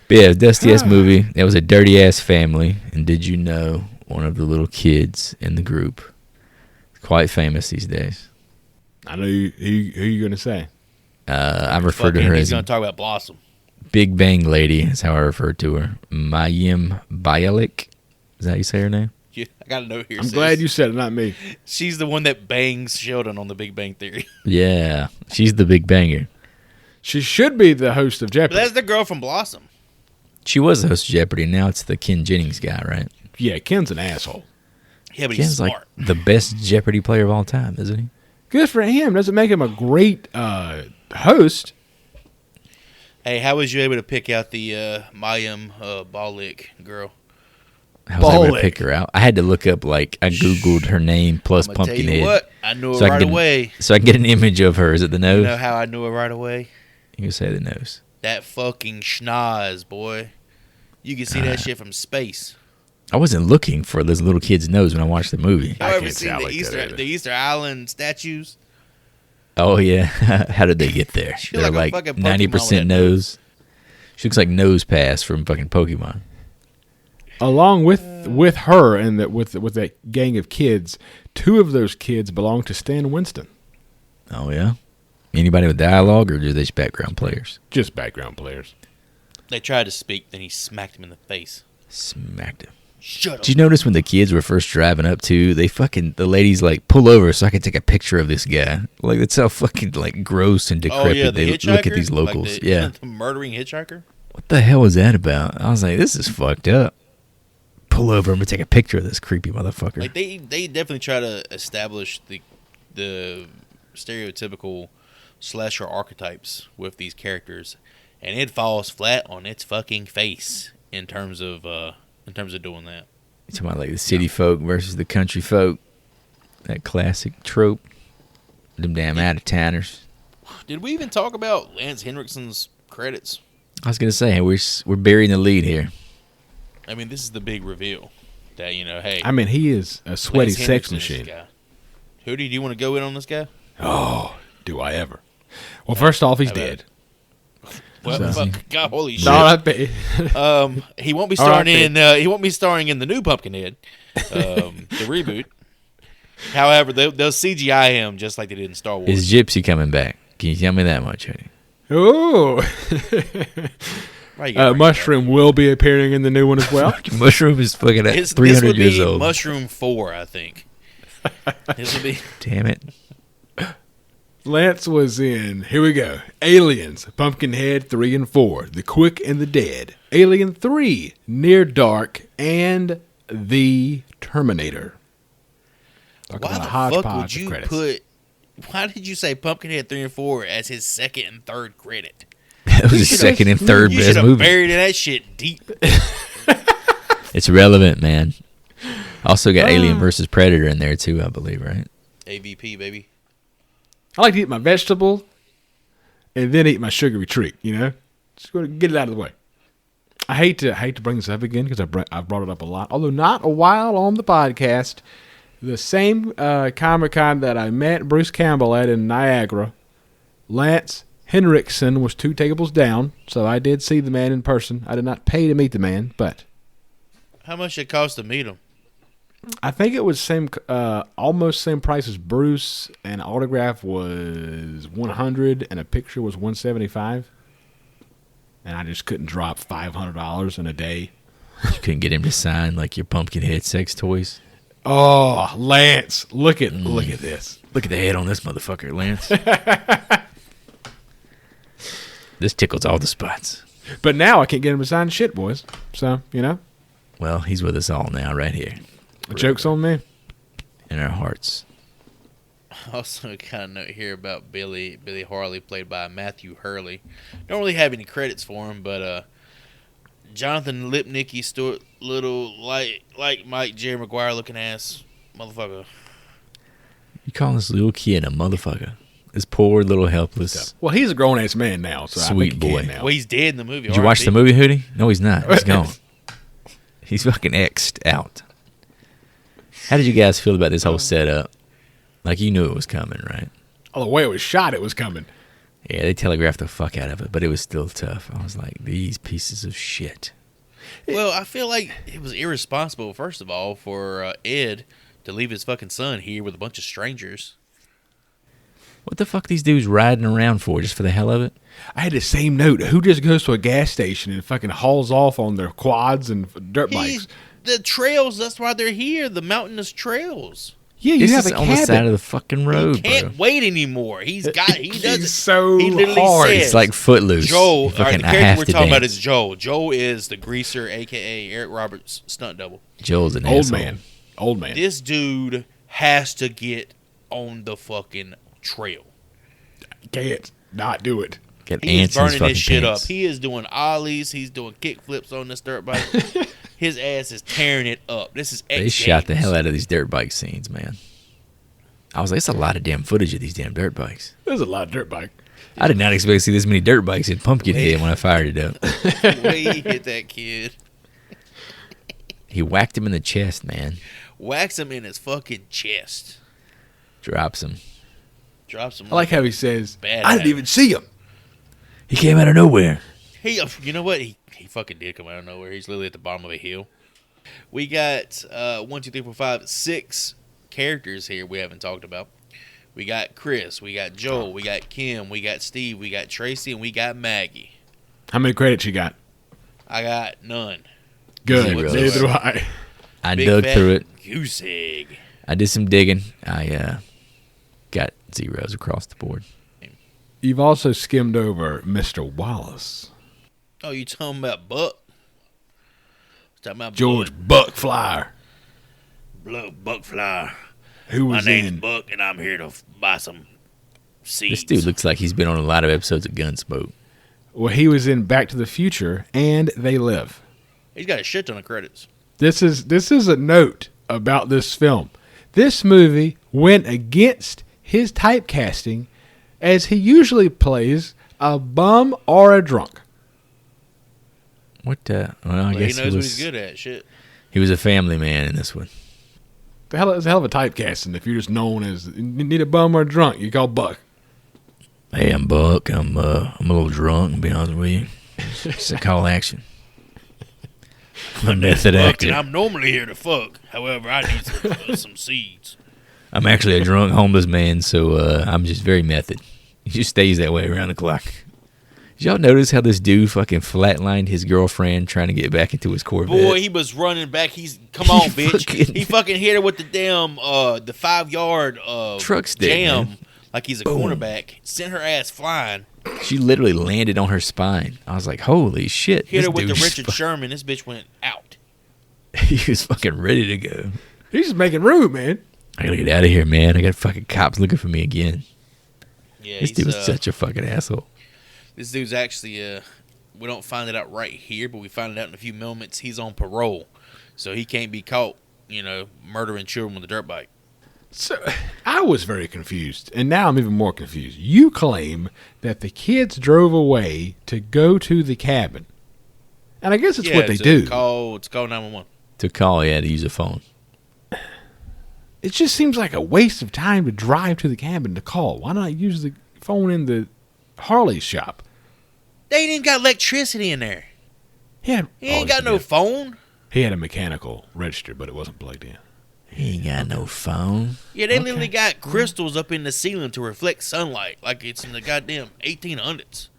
But yeah, dusty-ass movie. That was a dirty-ass family. And did you know one of the little kids in the group is quite famous these days? I know who you going to say. I refer to her as... He's going to talk about Blossom. Big Bang Lady is how I refer to her. Mayim Bialik. Is that how you say her name? Yeah, I got to know here. I'm glad you said it, not me. She's the one that bangs Sheldon on the Big Bang Theory. Yeah, she's the big banger. She should be the host of Jeopardy. But that's the girl from Blossom. She was the host of Jeopardy. Now it's the Ken Jennings guy, right? Yeah, Ken's an asshole. Yeah, but Ken's he's smart. Like the best Jeopardy player of all time, isn't he? Good for him. Doesn't make him a great host. Hey, how was you able to pick out the Mayim Balik girl? How was I able to pick her out? I had to look up, like, I Googled her name plus Pumpkinhead. Tell you what, I knew her right away. So I can get an image of her. Is it the nose? You know how I knew her right away? You can say the nose. That fucking schnoz, boy. You can see that shit from space. I wasn't looking for this little kid's nose when I watched the movie. You ever seen the Easter Island statues? Oh, yeah. How did they get there? They're like 90% nose. She looks like Nose Pass from fucking Pokemon. Along with her and with that gang of kids, 2 of those kids belong to Stan Winston. Oh, yeah? Anybody with dialogue, or are they just background players? Just background players. They tried to speak, then he smacked him in the face. Smacked him. Shut up. Did you notice when the kids were first driving up to, the ladies like pull over so I can take a picture of this guy. Like, that's how fucking like gross and decrepit they look at these locals. Like the murdering hitchhiker. What the hell was that about? I was like, this is fucked up. Pull over and take a picture of this creepy motherfucker. Like they definitely try to establish the stereotypical slasher archetypes with these characters, and it falls flat on its fucking face in terms of doing that. You talking about like the city folk versus the country folk? That classic trope. Them damn out-of-towners. Did we even talk about Lance Henriksen's credits? I was gonna say we're burying the lead here. I mean, this is the big reveal that hey. I mean, he is a sweaty Lance sex Henriksen is this machine. guy. Hootie, do you want to go in on this guy? Oh, do I ever? Well, first off, he's How about dead. Well, fuck, God, holy shit. He won't be starring he won't be starring in the new Pumpkinhead, the reboot. However, they'll CGI him just like they did in Star Wars. Is Gypsy coming back? Can you tell me that much, Eddie? Oh, Mushroom will be appearing in the new one as well. Mushroom is fucking at 300 years old. Mushroom 4, I think. This would be. Damn it. Lance was in, here we go, Aliens, Pumpkinhead 3 and 4, The Quick and the Dead, Alien 3, Near Dark, and The Terminator. Why the fuck would you put? Why did you say Pumpkinhead 3 and 4 as his second and third credit? That was his second and third You best should have movie. buried that shit deep. It's relevant, man. Also got Alien versus Predator in there too, I believe, right? AVP, baby. I like to eat my vegetable and then eat my sugary treat, Just going to get it out of the way. I hate to bring this up again because I've brought it up a lot, although not a while on the podcast. The same Comic-Con that I met Bruce Campbell at in Niagara, Lance Henriksen was 2 tables down, so I did see the man in person. I did not pay to meet the man, but... How much it cost to meet him? I think it was almost same price as Bruce. An autograph was $100 and a picture was $175. And I just couldn't drop $500 in a day. You couldn't get him to sign like your Pumpkinhead sex toys. Oh, Lance, look at this. Look at the head on this motherfucker, Lance. This tickles all the spots. But now I can't get him to sign shit, boys. So, Well, he's with us all now, right here. The joke's on me. In our hearts. Also, kind of note here about Billy Harley, played by Matthew Hurley. Don't really have any credits for him, but Jonathan Lipnicki, Stuart Little, like Mike Jerry Maguire looking ass motherfucker. You calling this little kid a motherfucker? This poor little helpless. Well, he's a grown ass man now, so Sweet I think he boy. can now. Well, he's dead in the movie. Did you watch the movie, Hootie? No, he's not. He's gone. He's fucking X'd out. How did you guys feel about this whole setup? Like, you knew it was coming, right? Oh, the way it was shot, it was coming. Yeah, they telegraphed the fuck out of it, but it was still tough. I was like, these pieces of shit. Well, I feel like it was irresponsible, first of all, for Ed to leave his fucking son here with a bunch of strangers. What the fuck these dudes riding around for? Just for the hell of it? I had the same note. Who just goes to a gas station and fucking hauls off on their quads and dirt bikes? The trails, that's why they're here, the mountainous trails. Yeah, you This have is a on cabin. the side of the fucking road, He can't bro. wait anymore. He does He's so he literally hard. says, It's like Footloose. Joel, You fucking, the I character have we're to talking about dance. is Joel. Joel is the greaser, a.k.a. Eric Roberts' stunt double. Joel's an Old asshole. man. Old man. This dude has to get on the fucking trail. Can't not do it. Got He is ants in his burning fucking this shit pants. up. He is doing ollies. He's doing kick flips on this dirt bike. His ass is tearing it up. This is X They shot the Games. hell out of these dirt bike scenes, man. I was like, it's a lot of damn footage of these damn dirt bikes. There's a lot of dirt bike. I did not expect to see this many dirt bikes in Pumpkinhead when I fired it up. The way he hit that kid. He whacked him in the chest, man. Whacks him in his fucking chest. Drops him. Drops him. I like how he says, Bad I didn't habit. even see him. He came out of nowhere. He, you know what? He fucking did come out of nowhere. He's literally at the bottom of a hill. We got 1, 2, 3, 4, 5, 6 characters here we haven't talked about. We got Chris, we got Joel, we got Kim, we got Steve, we got Tracy, and we got Maggie. How many credits you got? I got none. Good. Zero. Neither do I. I Big dug fat through it. Goose egg. I did some digging. I got zeros across the board. You've also skimmed over Mr. Wallace. Oh, you talking about Buck? Talking about George Buckflyer, Buckfly. who My was name's in... Buck, and I'm here to buy some seeds. This dude looks like he's been on a lot of episodes of Gunsmoke. Well, he was in Back to the Future and They Live. He's got a shit ton of credits. This is a note about this film. This movie went against his typecasting, as he usually plays a bum or a drunk. What? Well, I But guess he knows what he's good at. Shit. He was a family man in this one. The hell is a hell of a typecasting if you're just known as you need a bum or a drunk. You call Buck. Hey, I'm Buck. I'm a little drunk, to be honest with you. It's a call action. I'm a method Buck, actor. and I'm normally here to fuck. However, I need some seeds. I'm actually a drunk homeless man, so I'm just very method. He just stays that way around the clock. Did y'all notice how this dude fucking flatlined his girlfriend trying to get back into his Corvette? Boy, he was running back. Come on, bitch. fucking- He fucking hit her with the damn the 5-yard Truck stick, jam, man. like he's a Boom. cornerback. Sent her ass flying. She literally landed on her spine. I was like, holy shit. Hit this her with the dude's Richard Sherman. This bitch went out. He was fucking ready to go. He's just making room, man. I gotta get out of here, man. I got fucking cops looking for me again. Yeah, This dude was such a fucking asshole. This dude's actually, we don't find it out right here, but we find it out in a few moments. He's on parole, so he can't be caught, murdering children with a dirt bike. So I was very confused, and now I'm even more confused. You claim that the kids drove away to go to the cabin, and I guess it's what they do. It's called 911. To call, he had to use a phone. It just seems like a waste of time to drive to the cabin to call. Why not use the phone in the Harley shop? They ain't even got electricity in there. He ain't got no phone. He had a mechanical register, but it wasn't plugged in. He ain't got no phone. Yeah, they literally got crystals up in the ceiling to reflect sunlight, like it's in the goddamn 1800s.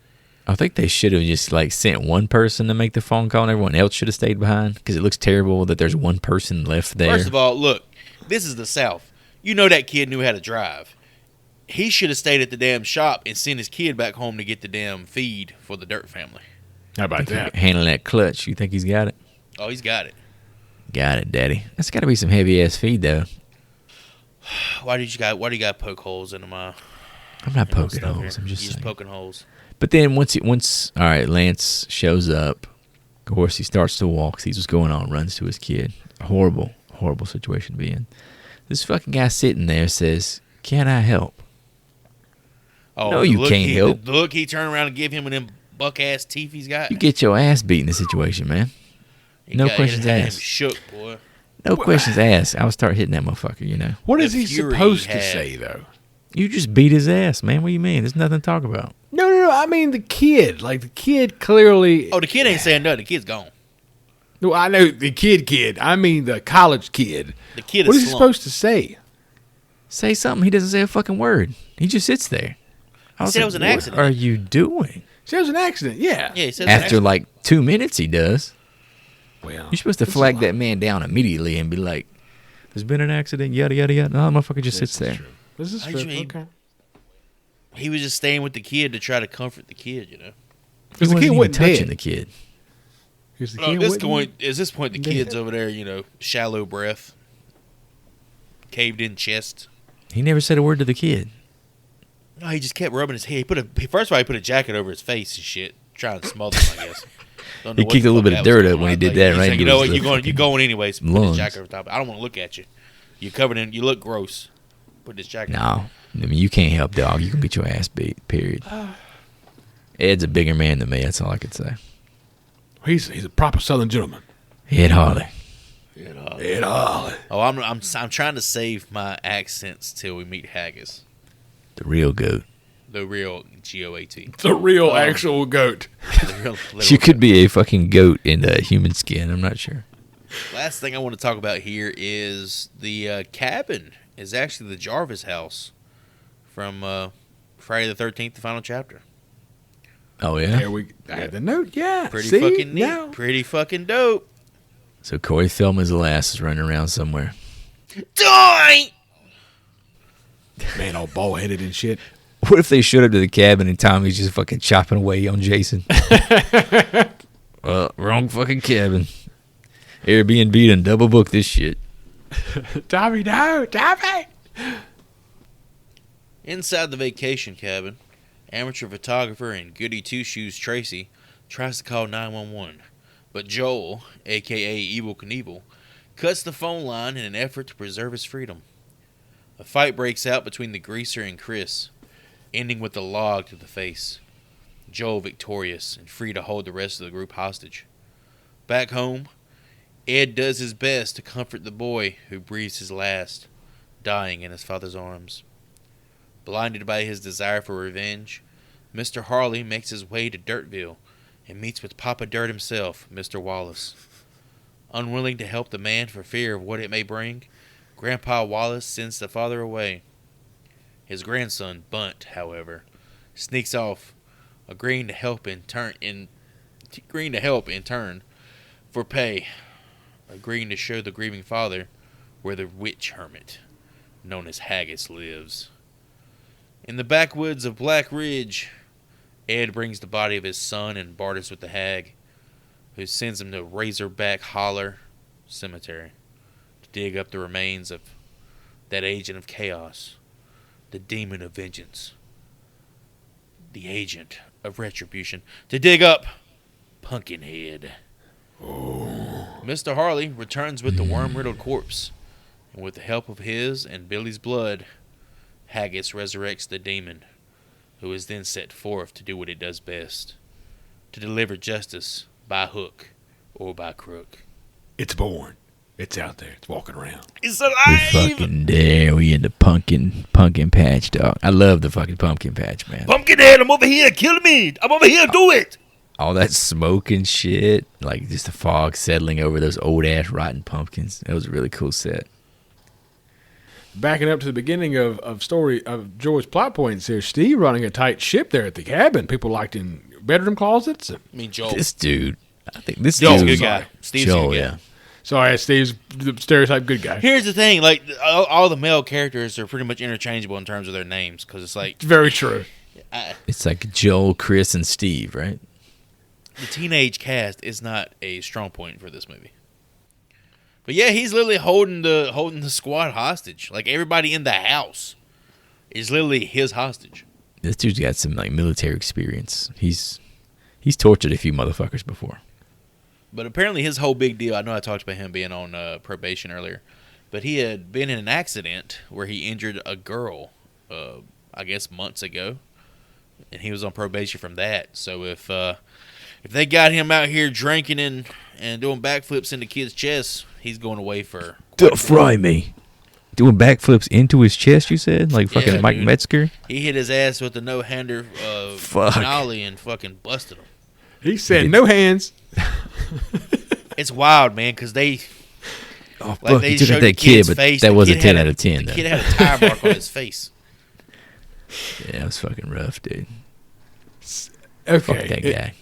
I think they should have just sent one person to make the phone call and everyone else should have stayed behind because it looks terrible that there's one person left there. First of all, look, this is the South. You know that kid knew how to drive. He should have stayed at the damn shop and sent his kid back home to get the damn feed for the Dirt family. How about that? Handling that clutch. You think he's got it? Oh, he's got it. Got it, daddy. That's got to be some heavy ass feed though. Why do you got poke holes into my? I'm not poking stuff holes. here? I'm just You're saying. poking holes. But then once all right, Lance shows up. Of course, he starts to walk, sees what's going on, runs to his kid. A horrible situation to be in. This fucking guy sitting there says, "Can I help?" Oh, No, the you look can't help. The look he turned around and give him and them buck ass teeth he's got. You get your ass beat in this situation, man. No questions him asked. Shook, boy. No questions asked. I would start hitting that motherfucker, What is The he fury supposed he to had. say, though? You just beat his ass, man. What do you mean? There's nothing to talk about. No. I mean, the kid. Like, the kid clearly... Oh, the kid ain't saying nothing. The kid's gone. No, I know the kid. I mean the college kid. The kid What is is he slumped. supposed to say? Say something. He doesn't say a fucking word. He just sits there. I said it like, was an what accident. are you doing? So it was an accident, yeah. Yeah, he says After 2 minutes, he does. Well, You're supposed to flag that man down immediately and be like, "There's been an accident, yada, yada, yada." No, the motherfucker just sits there. This is I true. mean- Okay. he was just staying with the kid to try to comfort the kid, He Because the wasn't kid even wasn't touching dead. the kid. Because the At kid this wasn't- point, the dead. kid's over there, shallow breath, caved in chest. He never said a word to the kid. No, he just kept rubbing his head. First of all, he put a jacket over his face and shit, trying to smother him, I guess. Don't know He what kicked the a little fuck bit of that was dirt going up when he on. did Like, that, he's right? like, Give you know us what? the You're going anyways. Put this lungs. jacket over top. I don't want to look at you. You're covered in. You look gross. Put this jacket. No. I mean, you can't help, dog. You can get your ass beat, period. Ed's a bigger man than me. That's all I could say. He's a proper Southern gentleman. Ed Harley. Ed Harley. Oh, I'm trying to save my accents till we meet Haggis, The real goat. the real GOAT. The real actual goat. The real You could be a fucking goat in human skin. I'm not sure. Last thing I want to talk about here is the cabin is actually the Jarvis house from Friday the 13th, the final chapter. Oh, yeah? There we have the note. Yeah. Pretty See? fucking neat. Now. Pretty fucking dope. So Corey Feldman's ass is running around somewhere. Die! Man, all bald-headed and shit. What if they showed up to the cabin and Tommy's just fucking chopping away on Jason? Well, wrong fucking cabin. Airbnb done double book this shit. Tommy, no. Tommy! Inside the vacation cabin, amateur photographer and goody two-shoes Tracy tries to call 911, but Joel, a.k.a. Evel Knievel, cuts the phone line in an effort to preserve his freedom. A fight breaks out between the greaser and Chris, ending with a log to the face. Joel victorious and free to hold the rest of the group hostage. Back home, Ed does his best to comfort the boy who breathes his last, dying in his father's arms. Blinded by his desire for revenge, Mr. Harley makes his way to Dirtville and meets with Papa Dirt himself, Mr. Wallace. Unwilling to help the man for fear of what it may bring, Grandpa Wallace sends the father away. His grandson, Bunt, however, sneaks off, agreeing to help in turn for pay, agreeing to show the grieving father where the witch hermit, known as Haggis, lives. In the backwoods of Black Ridge, Ed brings the body of his son and barters with the hag, who sends him to Razorback Holler Cemetery to dig up the remains of that agent of chaos, the demon of vengeance, the agent of retribution, to dig up Pumpkinhead. Mr. Harley returns with the worm-riddled corpse, and with the help of his and Billy's blood, Haggis resurrects the demon, who is then set forth to do what it does best, to deliver justice by hook or by crook. It's born. It's out there. It's walking around. It's We alive! fucking there. We in the pumpkin patch, dog. I love the fucking pumpkin patch, man. Pumpkinhead, I'm over here, kill me! I'm over here, do it! All that smoke and shit, like just the fog settling over those old ass rotten pumpkins. That was a really cool set. Backing up to the beginning of story of George's plot points here, Steve running a tight ship there at the cabin. People locked in bedroom closets. I mean, Joel. This dude, I think this Joel's a dude, good guy. Steve's a Joel, good guy. yeah. Sorry, Steve's the stereotype good guy. Here's the thing, like, all the male characters are pretty much interchangeable in terms of their names, because it's like, It's very true. It's like Joel, Chris, and Steve, right? the teenage cast is not a strong point for this movie. But yeah, he's literally holding the squad hostage. Like, everybody in the house is literally his hostage. This dude's got some like military experience. He's tortured a few motherfuckers before. But apparently his whole big deal, I know I talked about him being on probation earlier, but he had been in an accident where he injured a girl, I guess months ago, and he was on probation from that. So if they got him out here drinking and doing backflips into kids' chests, he's going away for Don't fry me. Doing backflips into his chest, you said? Like fucking Yeah, Mike dude. Metzger? He hit his ass with a no-hander Fuck. nollie and fucking busted him. He said no hands. It's wild, man, because they Oh, like fuck, they he took showed out the that kid, kid's but face. that The was a kid 10 had out of 10, The though. kid had a tire mark on his face. Yeah, it was fucking rough, dude. Fuck that Okay. guy.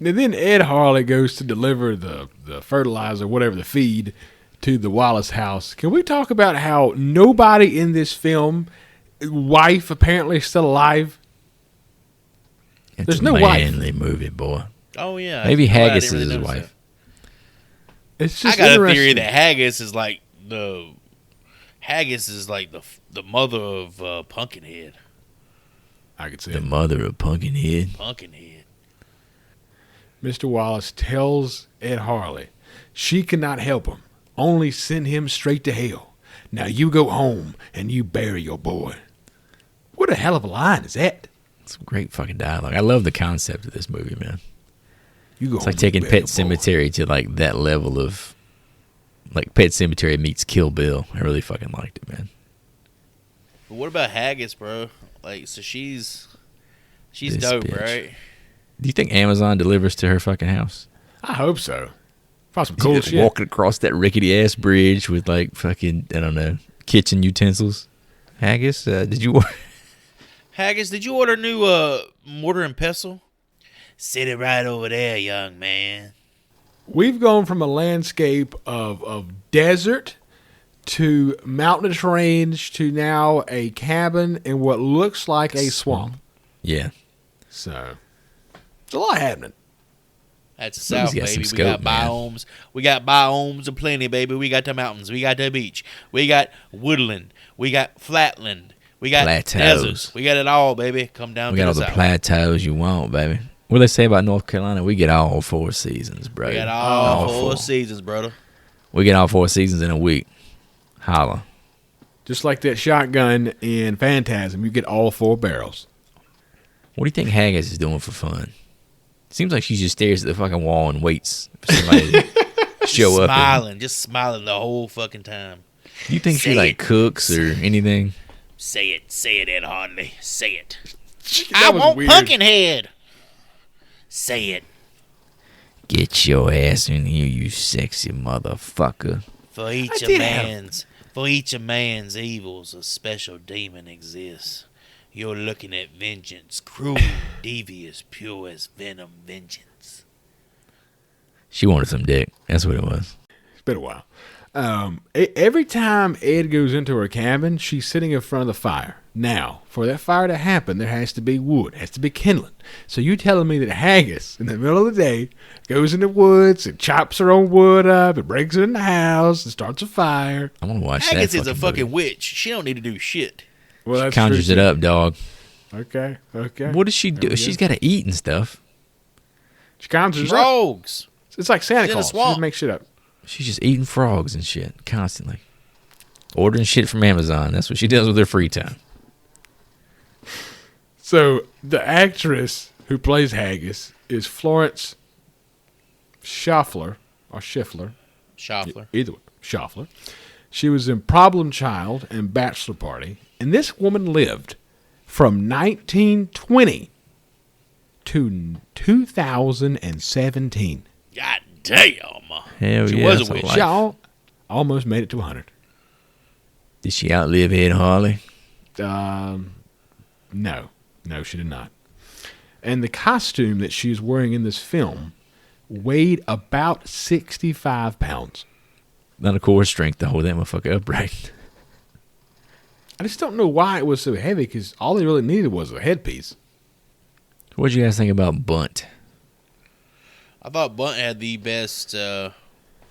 And then Ed Harley goes to deliver the fertilizer, whatever, the feed, to the Wallace house. Can we talk about how nobody in this film, wife apparently is still alive? It's There's a no wife. manly movie, boy. Oh yeah, Maybe I'm glad I Haggis didn't is his notice wife. It's that. I just got a interesting. theory that Haggis is like the mother of Pumpkinhead. I could see The it. mother of Pumpkinhead. Pumpkinhead. Mr. Wallace tells Ed Harley she cannot help him, only send him straight to hell. Now you go home and you bury your boy. What a hell of a line is that? Some great fucking dialogue. I love the concept of this movie, man. You go It's home like taking and bury your Pet boy. Cemetery to like that level of like Pet Cemetery meets Kill Bill. I really fucking liked it, man. But what about Haggis, bro? Like, so she's This dope, bitch. right? Do you think Amazon delivers to her fucking house? I hope so. Probably some cool shit. Walking across that rickety ass bridge with like fucking, I don't know, kitchen utensils. Haggis, did you order new mortar and pestle? Sit it right over there, young man. We've gone from a landscape of desert to mountainous range to now a cabin in what looks like a swamp. Yeah. So, it's a lot happening. That's the South, got baby. some We scope, got man. biomes. We got biomes aplenty, baby. We got the mountains. We got the beach. We got woodland. We got flatland. We got Plateaus. deserts. We got it all, baby. Come down We to got all the the South. plateaus you want, baby. What do they say about North Carolina? We get all 4 seasons, bro. We got all four seasons, brother. We get all 4 seasons in a week. Holla. Just like that shotgun in Phantasm, you get all 4 barrels. What do you think Haggis is doing for fun? Seems like she just stares at the fucking wall and waits for somebody to show up. Just smiling the whole fucking time. Do you think she Say like it. cooks or anything? Say it, Ed Harley. Say it. That I was want weird. Pumpkinhead. Say it. Get your ass in here, you sexy motherfucker. For each of man's evils, a special demon exists. You're looking at vengeance, cruel, devious, pure as venom vengeance. She wanted some dick. That's what it was. It's been a while. Every time Ed goes into her cabin, she's sitting in front of the fire. Now, for that fire to happen, there has to be wood, has to be kindling. So you telling me that Haggis, in the middle of the day, goes in the woods and chops her own wood up and brings it in the house and starts a fire? I want to watch Haggis that. is a fucking witch. She don't need to do shit. Well, that's Conjures true, it up, dog. Okay. What does she do? we She's go. got to eat and stuff. She conjures up. Frogs. It's like Santa She's in a Claus. She swamp. just makes shit up. She's just eating frogs and shit constantly. Ordering shit from Amazon. That's what she does with her free time. So the actress who plays Haggis is Florence Schaffler or Schiffler. Schaffler. Either way, Schaffler. She was in Problem Child and Bachelor Party, and this woman lived from 1920 to 2017. God damn. Hell She yeah. was a that's witch. life. She almost made it to 100. Did she outlive Ed Harley? No, she did not. And the costume that she's wearing in this film weighed about 65 pounds. Not a core strength to hold that motherfucker upright. I just don't know why it was so heavy, because all they really needed was a headpiece. What'd you guys think about Bunt? I thought Bunt had the best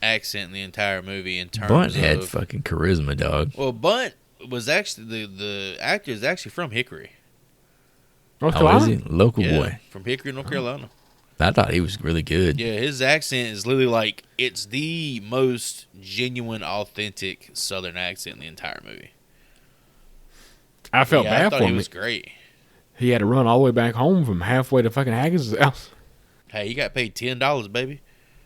accent in the entire movie in terms Bunt of... had fucking charisma, dog. Well, Bunt was actually... The actor is actually from Hickory. North Oh, Carolina? is he? Local Yeah, boy. from Hickory, North Carolina. I thought he was really good. Yeah, his accent is literally like... It's the most genuine, authentic Southern accent in the entire movie. I felt I bad thought for he him. was great. He had to run all the way back home from halfway to fucking Haggis' house. Hey, you got paid $10, baby.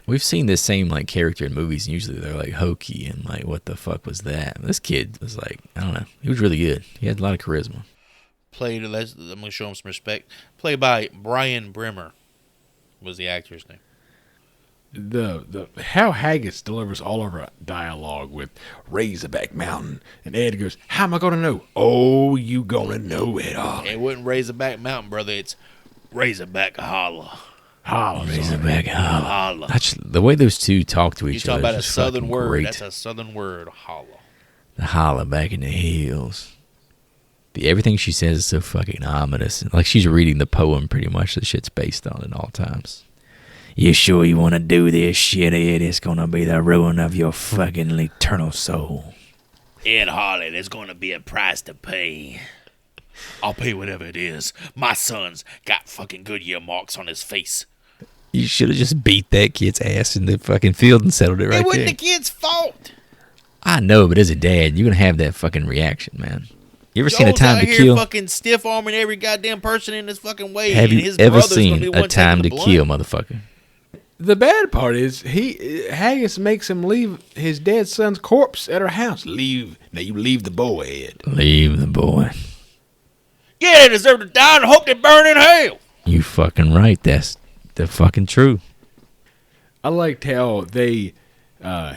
We've seen this same like character in movies, and usually they're like hokey and like, what the fuck was that? This kid was like, I don't know. He was really good. He had a lot of charisma. I'm going to show him some respect. Played by Brian Bremer was the actor's name. The how Haggis delivers all of her dialogue with Razorback Mountain, and Ed goes, "How am I gonna know?" "Oh, you gonna know it all." It wasn't Razorback Mountain, brother. It's Razorback Holla. Holla, Razorback holla. Holla. The way those two talk to You each talking other about a is just southern fucking word. great. That's a southern word. Holla. The holla back in the hills. Everything she says is so fucking ominous. Like she's reading the poem pretty much the shit's based on at all times. You sure you want to do this shit, Ed? It's going to be the ruin of your fucking eternal soul. Ed Harley, there's going to be a price to pay. I'll pay whatever it is. My son's got fucking Goodyear marks on his face. You should have just beat that kid's ass in the fucking field and settled it right It wasn't there. the kid's fault. I know, but as a dad, you're going to have that fucking reaction, man. You ever seen A Joel's Time out to here Kill? fucking stiff arming every goddamn person in this fucking way. Have and you his ever brother's gonna be seen the A one Time to taking the Kill, blunt. motherfucker? The bad part is Haggis makes him leave his dead son's corpse at her house. You leave the boy, Ed. Leave the boy. Yeah, they deserve to die and hope they burn in hell. You fucking right. That's the fucking truth. I liked how they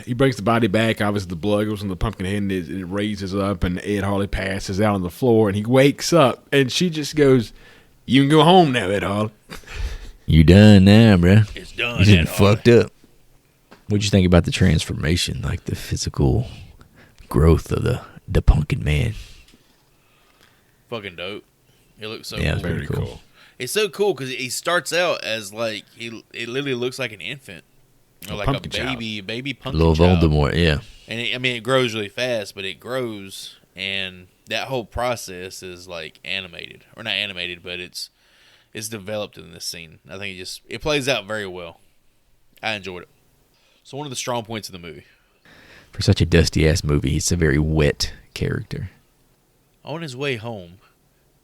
he brings the body back. Obviously, the blood goes in the Pumpkinhead, and it raises up, and Ed Harley passes out on the floor, and he wakes up, and she just goes, "You can go home now, Ed Harley." You done now, bro. It's done. You done Ed Harley. fucked up. What'd you think about the transformation, like the physical growth of the Pumpkin Man? Fucking dope. It looks so Yeah, cool. very cool. It's so cool because he starts out as like it literally looks like an infant, or like a pumpkin baby pumpkin Little child. Voldemort, yeah. And it grows really fast, but it grows, and that whole process is like animated, or not animated, but it's developed in this scene. I think it plays out very well. I enjoyed it. So one of the strong points of the movie. For such a dusty ass movie, he's a very wet character. On his way home,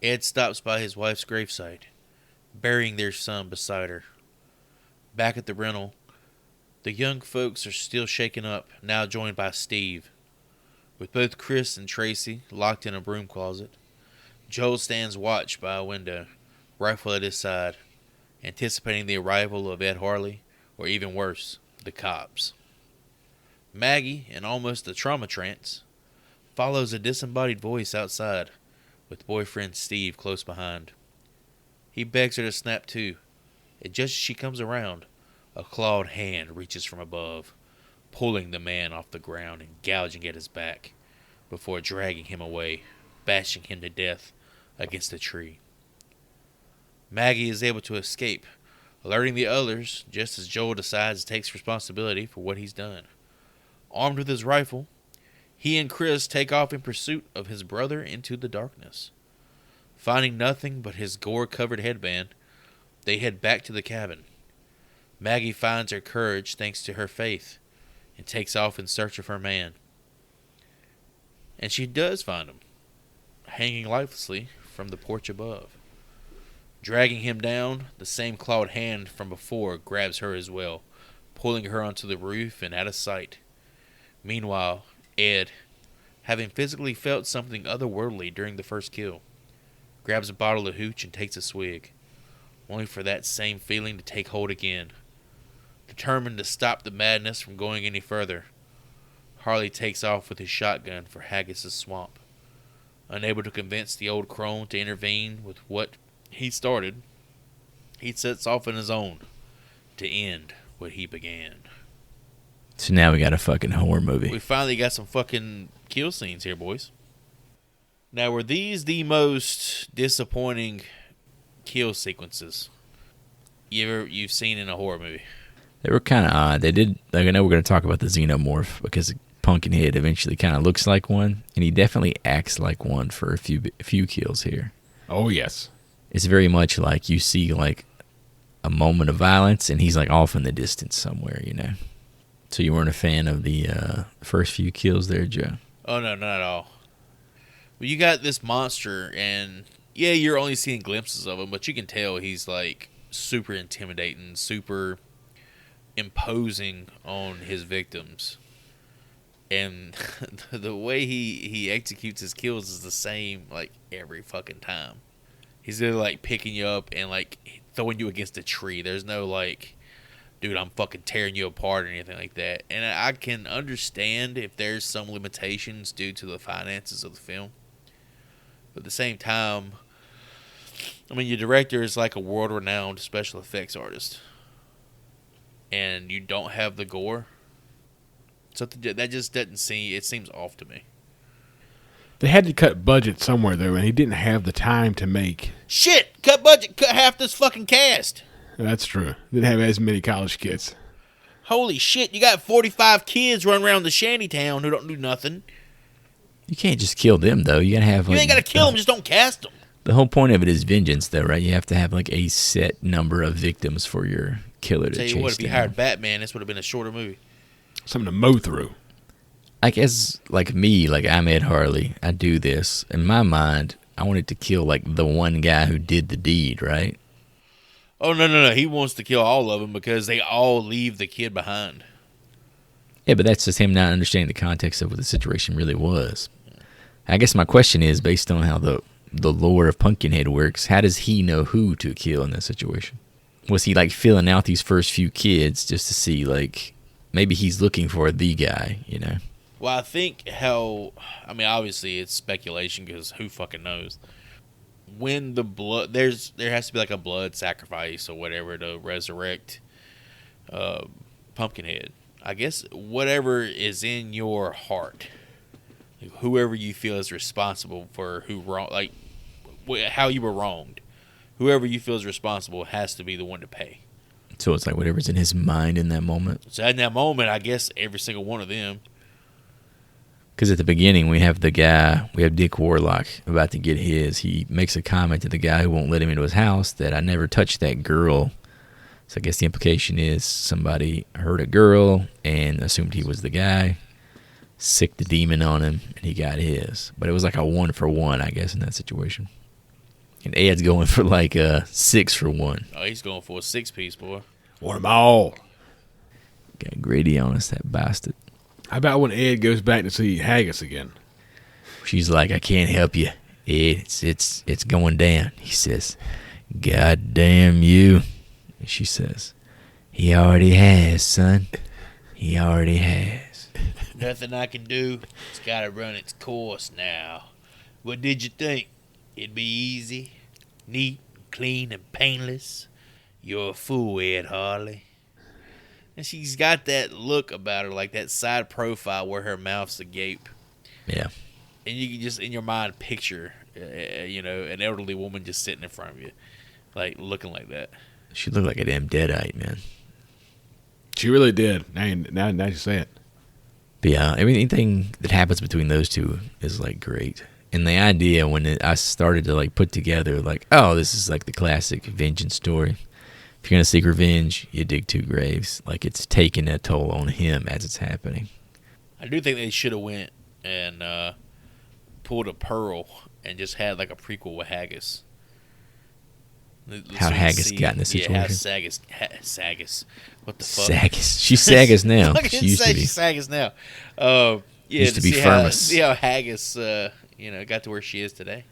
Ed stops by his wife's gravesite, burying their son beside her. Back at the rental, the young folks are still shaken up, now joined by Steve. With both Chris and Tracy locked in a broom closet, Joel stands watch by a window, rifle at his side, anticipating the arrival of Ed Harley, or even worse, the cops. Maggie, in almost a trauma trance, follows a disembodied voice outside, with boyfriend Steve close behind. He begs her to snap to, and just as she comes around, a clawed hand reaches from above, pulling the man off the ground and gouging at his back, before dragging him away, bashing him to death against a tree. Maggie is able to escape, alerting the others just as Joel decides to take responsibility for what he's done. Armed with his rifle, he and Chris take off in pursuit of his brother into the darkness. Finding nothing but his gore-covered headband, they head back to the cabin. Maggie finds her courage thanks to her faith and takes off in search of her man. And she does find him, hanging lifelessly from the porch above. Dragging him down, the same clawed hand from before grabs her as well, pulling her onto the roof and out of sight. Meanwhile, Ed, having physically felt something otherworldly during the first kill, grabs a bottle of hooch and takes a swig, only for that same feeling to take hold again. Determined to stop the madness from going any further, Harley takes off with his shotgun for Haggis's swamp. Unable to convince the old crone to intervene with what he started, he sets off on his own to end what he began. So now we got a fucking horror movie. We finally got some fucking kill scenes here, boys. Now, were these the most disappointing kill sequences you've seen in a horror movie? They were kind of odd. They did. Like, I know we're going to talk about the xenomorph because Pumpkinhead eventually kind of looks like one, and he definitely acts like one for a few kills here. Oh yes, it's very much like you see like a moment of violence, and he's like off in the distance somewhere, you know. So you weren't a fan of the first few kills there, Joe? Oh no, not at all. Well, you got this monster, and yeah, you're only seeing glimpses of him, but you can tell he's like super intimidating, super imposing on his victims. And the way he executes his kills is the same like every fucking time. He's either like picking you up and like throwing you against a tree. There's no like, dude, I'm fucking tearing you apart or anything like that. And I can understand if there's some limitations due to the finances of the film. But at the same time, I mean, your director is like a world-renowned special effects artist. And you don't have the gore. Something that just doesn't seem, it seems off to me. they had to cut budget somewhere though, and he didn't have the time to make. Shit! Cut budget, cut half this fucking cast. That's true. Didn't have as many college kids. Holy shit, you got 45 kids running around the shanty town who don't do nothing. You can't just kill them, though. You gotta have. You like, ain't gotta kill them, just don't cast them. The whole point of it is vengeance, though, right? You have to have like a set number of victims for your killer to Tell chase you what, if you down. hired Batman, this would have been a shorter movie. Something to mow through. Like as like me, like I'm Ed Harley. I do this in my mind. I wanted to kill like the one guy who did the deed, right? Oh, no. He wants to kill all of them because they all leave the kid behind. Yeah, but that's just him not understanding the context of what the situation really was. I guess my question is, based on how the lore of Pumpkinhead works, how does he know who to kill in this situation? was he like filling out these first few kids just to see like maybe he's looking for the guy, you know? Well, I think obviously it's speculation because who fucking knows. When the blood, there has to be like a blood sacrifice or whatever to resurrect Pumpkinhead. I guess whatever is in your heart, whoever you feel is responsible for how you were wronged, whoever you feel is responsible has to be the one to pay. So it's like whatever's in his mind in that moment. So in that moment, I guess every single one of them. Because at the beginning, we have Dick Warlock about to get his. He makes a comment to the guy who won't let him into his house that I never touched that girl. So I guess the implication is somebody heard a girl and assumed he was the guy, sicked the demon on him, and he got his. But it was like a 1-for-1, I guess, in that situation. And Ed's going for like a 6-for-1. Oh, he's going for a 6-piece, boy. Want them all. Got greedy on us, that bastard. How about when Ed goes back to see Haggis again? She's like, I can't help you, Ed. It's going down. He says, God damn you. And she says, he already has, son. He already has. Nothing I can do. It's got to run its course now. What did you think? It'd be easy, neat, clean, and painless? You're a fool, Ed Harley. And she's got that look about her, like that side profile where her mouth's agape. Yeah. And you can just, in your mind, picture, an elderly woman just sitting in front of you, like, looking like that. She looked like a damn deadite, man. She really did. Now you say it. But yeah, anything that happens between those two is, like, great. And the idea when I started to, like, put together, like, oh, this is, like, the classic vengeance story. If you're going to seek revenge, you dig 2 graves. Like, it's taking a toll on him as it's happening. I do think they should have went and pulled a Pearl and just had, like, a prequel with Haggis. How Haggis got in this situation? Yeah, how Saggis. What the fuck? Saggis. She's Saggis now. She used to be. She's Saggis now. Used to be Firmus. See how Haggis, got to where she is today.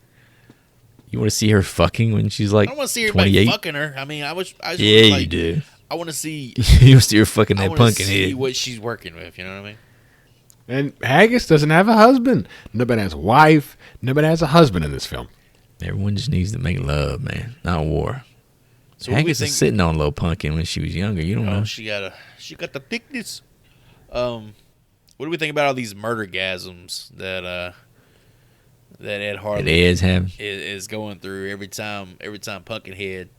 You want to see her fucking when she's like 28? I don't want to see everybody fucking her. I mean, you do. I want to see. You want to see her fucking that Pumpkinhead. See what she's working with. You know what I mean? And Haggis doesn't have a husband. Nobody has a wife. Nobody has a husband in this film. Everyone just needs to make love, man, not war. So Haggis is sitting on Low Pumpkin when she was younger. You don't know. She got the thickness. What do we think about all these murder gasms that Ed Harley is going through every time Pumpkinhead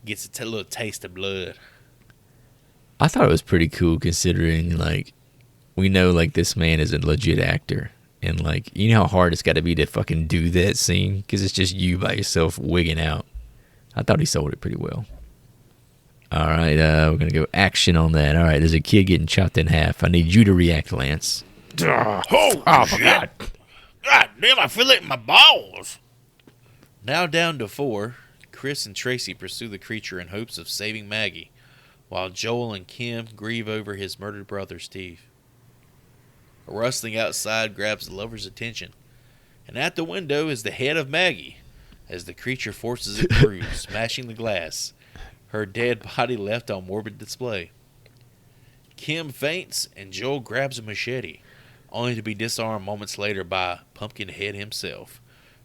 gets a little taste of blood? I thought it was pretty cool considering, like, we know, like, this man is a legit actor. And, like, you know how hard it's got to be to fucking do that scene? Because it's just you by yourself wigging out. I thought he sold it pretty well. All right, we're going to go action on that. All right, there's a kid getting chopped in half. I need you to react, Lance. Oh my God. God damn, I feel it in my balls. Now down to 4, Chris and Tracy pursue the creature in hopes of saving Maggie, while Joel and Kim grieve over his murdered brother, Steve. A rustling outside grabs the lover's attention, and at the window is the head of Maggie, as the creature forces it through, smashing the glass, her dead body left on morbid display. Kim faints, and Joel grabs a machete, only to be disarmed moments later by Pumpkinhead himself,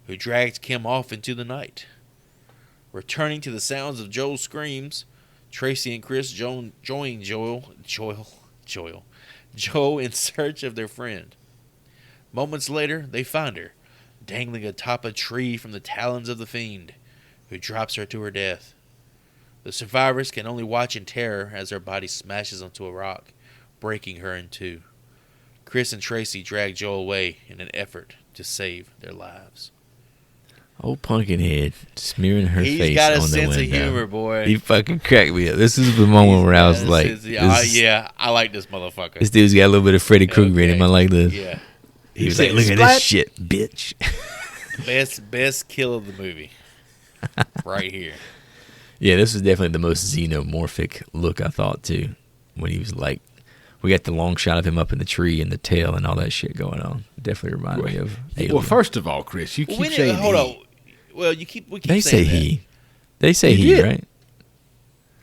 who drags Kim off into the night. Returning to the sounds of Joel's screams, Tracy and Chris join Joel in search of their friend. Moments later, they find her, dangling atop a tree from the talons of the fiend, who drops her to her death. The survivors can only watch in terror as her body smashes onto a rock, breaking her in two. Chris and Tracy drag Joel away in an effort to save their lives. Old Pumpkinhead smearing her face on the window. He's got a sense of humor, boy. He fucking cracked me up. This is the moment where I was like, I like this motherfucker. This dude's got a little bit of Freddy Krueger in him. I like this. Yeah. He was like, look at this shit, bitch. Best kill of the movie. Right here. Yeah, this was definitely the most xenomorphic look, I thought, too. When he was like, we got the long shot of him up in the tree and the tail and all that shit going on. Definitely reminded me of Alien. Well, first of all, Chris, you keep saying hold on. Well, we keep They say saying he. They say he, right?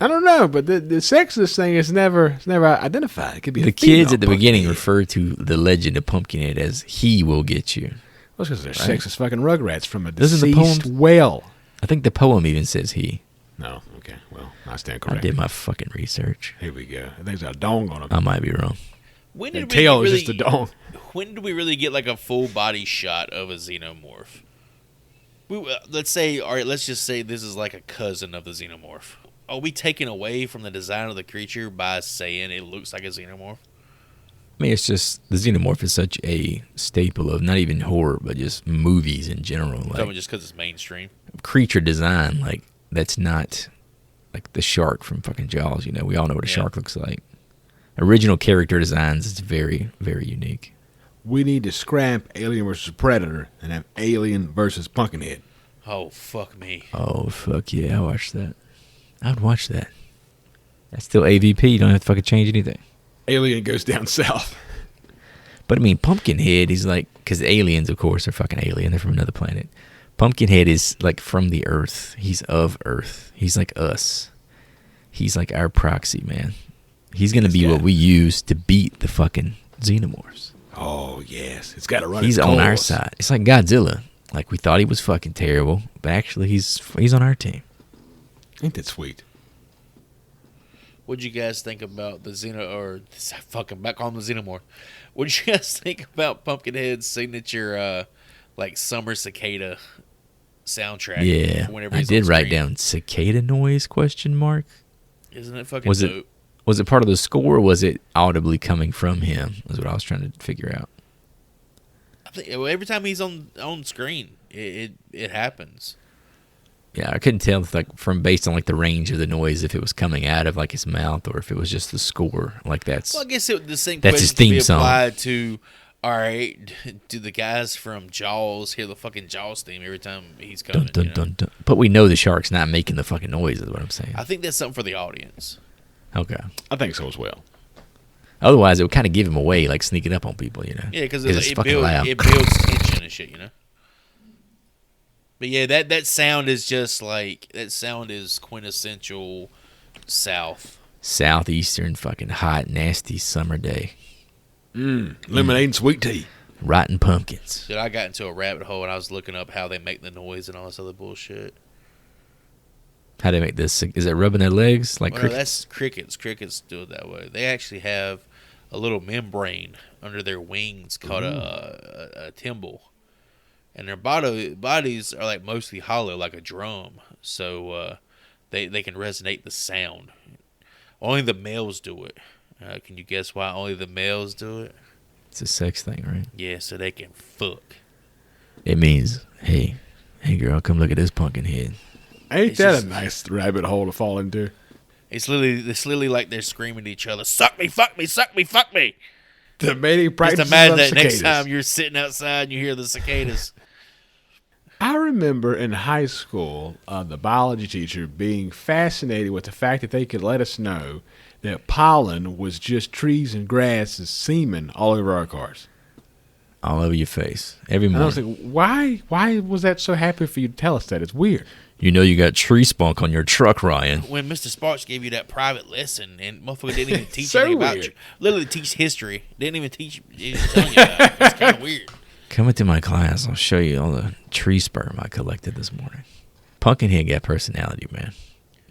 I don't know, but the sex of this thing is never identified. It could be The a kids female at the beginning Pumpkinhead. refer to the legend of Pumpkinhead as "He will get you." Well, because they're Right. sexist fucking rugrats from a Doesn't the deceased poem- whale. I think the poem even says "he." No, okay. Well, I stand I corrected. did my fucking research. Here we go. I think there's a dong on I them. might be wrong. When The did tail we is really, just a dong. When did we really get like a full body shot of a xenomorph? Let's say, all right, let's just say this is like a cousin of the xenomorph. Are we taking away from the design of the creature by saying it looks like a xenomorph? I mean, it's just the xenomorph is such a staple of not even horror, but just movies in general. Talking Like just because it's mainstream. creature design, like that's not like the shark from fucking Jaws. You know, we all know what a Yeah. shark looks like. Original character designs is very, very unique. We need to scrap Alien versus Predator and have Alien versus Pumpkinhead. Oh, fuck me. Oh fuck yeah, I watched that. I'd watch that. That's still AVP. You don't have to fucking change anything. Alien goes down south. But I mean, Pumpkinhead, he's like, because aliens, of course, are fucking alien. They're from another planet. Pumpkinhead is like from the Earth. He's of Earth. He's like us. He's like our proxy, man. He's going to be what we use to beat the fucking xenomorphs. Oh, yes. It's got to run He's its on our course. side. It's like Godzilla. Like, we thought he was fucking terrible, but actually he's on our team. Ain't that sweet? What'd you guys think about the fucking back on the xenomorph? What'd you guys think about Pumpkinhead's signature, like summer cicada soundtrack? Yeah, whenever I he's did on write screen? down cicada noise, question mark. Isn't it fucking Was dope? it Was it part of the score, or was it audibly coming from him? Is what I was trying to figure out. I think every time he's on screen, it happens. Yeah, I couldn't tell if, like, from based on like the range of the noise, if it was coming out of like his mouth or if it was just the score. Like that's Well, I guess the same That's question his could be theme song. applied to. All right, do the guys from Jaws hear the fucking Jaws theme every time he's coming? dun, dun, you know? dun, dun. But we know the shark's not making the fucking noise. Is what I'm saying. I think that's something for the audience. Okay. I think so as well. Otherwise, it would kind of give him away, like sneaking up on people. You know. Yeah, because it's it fucking loud. builds tension and shit, you know. But yeah, that sound is just like quintessential South. Southeastern fucking hot nasty summer day. Lemonade and sweet tea. Rotten pumpkins. Dude, I got into a rabbit hole and I was looking up how they make the noise and all this other bullshit. How do they make this? Is it rubbing their legs like Well, no, crickets? that's crickets. Crickets do it that way. They actually have a little membrane under their wings called a timbal, and their bodies are like mostly hollow, like a drum. So they can resonate the sound. Only the males do it. Can you guess why only the males do it? It's a sex thing, right? Yeah, so they can fuck. It means, hey girl, come look at this pumpkin head. Ain't It's that just- a nice rabbit hole to fall into? It's literally like they're screaming to each other, "Suck me, fuck me, suck me, fuck me." The mating Just practices imagine of that next cicadas. time you're sitting outside and you hear the cicadas. I remember in high school, the biology teacher being fascinated with the fact that they could let us know that pollen was just trees and grasses semen all over our cars. All over your face. Every And I was morning. like, why was that so happy for you to tell us that? It's weird. You know you got tree spunk on your truck, Ryan. When Mr. Sparks gave you that private lesson and motherfucker didn't even teach So anything about weird. you. Literally teach history. Didn't even teach you. Telling you about it. It's kind of weird. Come into my class. I'll show you all the tree sperm I collected this morning. Pumpkinhead got personality, man.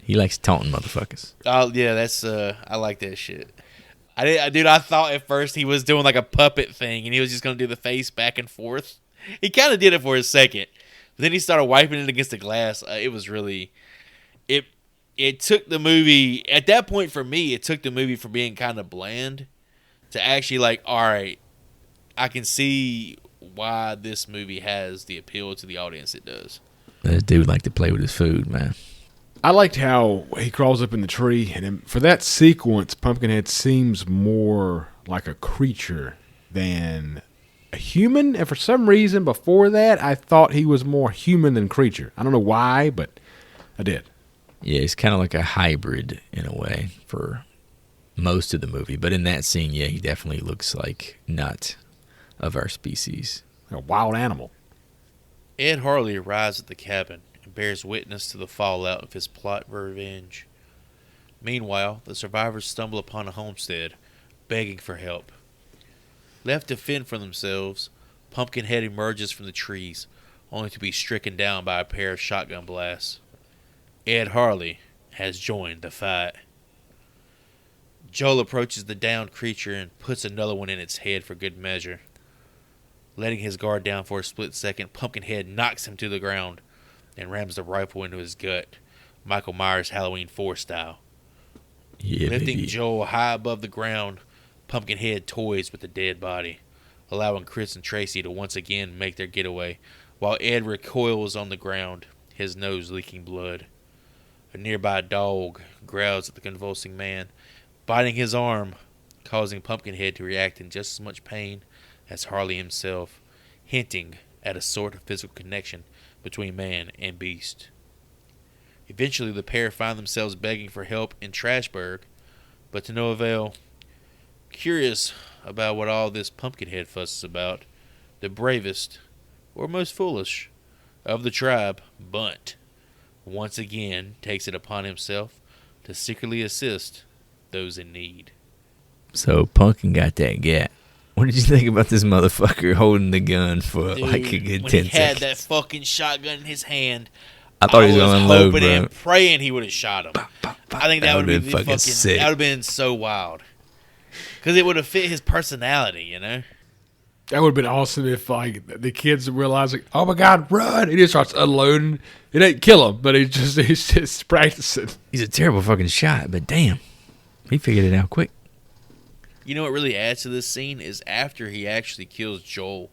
He likes taunting motherfuckers. Oh yeah, that's I like that shit. I thought at first he was doing like a puppet thing and he was just gonna do the face back and forth. He kind of did it for a second, but then he started wiping it against the glass. It was really, it took the movie at that point for me. It took the movie from being kind of bland to actually like, all right, I can see why this movie has the appeal to the audience it does. This dude like to play with his food, man. I liked how he crawls up in the tree, and then for that sequence, Pumpkinhead seems more like a creature than a human. And for some reason, before that, I thought he was more human than creature. I don't know why, but I did. Yeah, he's kind of like a hybrid in a way for most of the movie. But in that scene, yeah, he definitely looks like not of our species. A wild animal. Ed Harley arrives at the cabin and bears witness to the fallout of his plot for revenge. Meanwhile, the survivors stumble upon a homestead, begging for help. Left to fend for themselves, Pumpkinhead emerges from the trees, only to be stricken down by a pair of shotgun blasts. Ed Harley has joined the fight. Joel approaches the downed creature and puts another one in its head for good measure. Letting his guard down for a split second, Pumpkinhead knocks him to the ground and rams the rifle into his gut, Michael Myers Halloween 4 style. Yeah, Lifting baby. Joel high above the ground, Pumpkinhead toys with the dead body, allowing Chris and Tracy to once again make their getaway, while Ed recoils on the ground, his nose leaking blood. A nearby dog growls at the convulsing man, biting his arm, causing Pumpkinhead to react in just as much pain as Harley himself, hinting at a sort of physical connection between man and beast. Eventually, the pair find themselves begging for help in Trashburg, but to no avail. Curious about what all this Pumpkinhead fuss is about, the bravest, or most foolish, of the tribe, Bunt, once again takes it upon himself to secretly assist those in need. So Pumpkin got that gat. What did you think about this motherfucker holding the gun for Dude, like a good when 10 he had seconds? that fucking shotgun in his hand, I thought he was going to unload, hoping bro. and praying he would have shot him. I think that would would've be been fucking sick. That would have been so wild. Because it would have fit his personality, you know? That would have been awesome if like the kids realize like, oh my God, run! He just starts unloading. It ain't kill him, but he's just practicing. He's a terrible fucking shot, but damn, he figured it out quick. You know what really adds to this scene is after he actually kills Joel,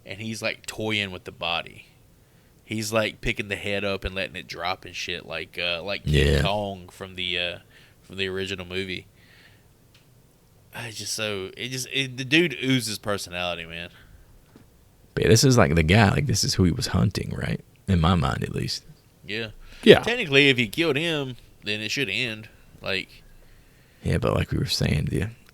and he's like toying with the body. He's like picking the head up and letting it drop and shit, like King Yeah. Kong from the original movie. The dude oozes personality, man. But yeah, this is like the guy. Like this is who he was hunting, right? In my mind, at least. Yeah. Yeah. Technically, if he killed him, then it should end. Like, Yeah, but like we were saying,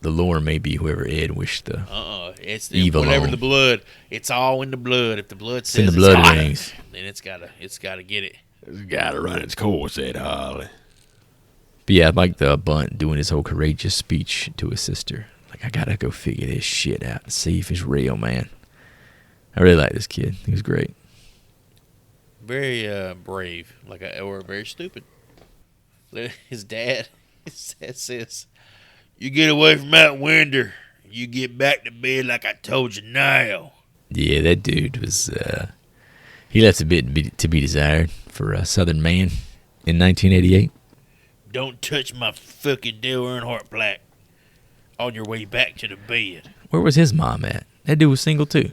the lore may be whoever Ed wished the it's Evil whatever on. the blood. It's all in the blood. If the blood it's in says the blood got it, rings. then it's gotta get it. It's got to run its course, said Harley. But yeah, I like the Bunt doing his whole courageous speech to his sister. Like, I gotta go figure this shit out and see if it's real, man. I really like this kid. He was great. Very brave, or very stupid. His dad says, "You get away from that window, you get back to bed like I told you now." Yeah, that dude was, he left a bit to be desired for a Southern man in 1988. Don't touch my fucking Dale Earnhardt plaque on your way back to the bed. Where was his mom at? That dude was single too.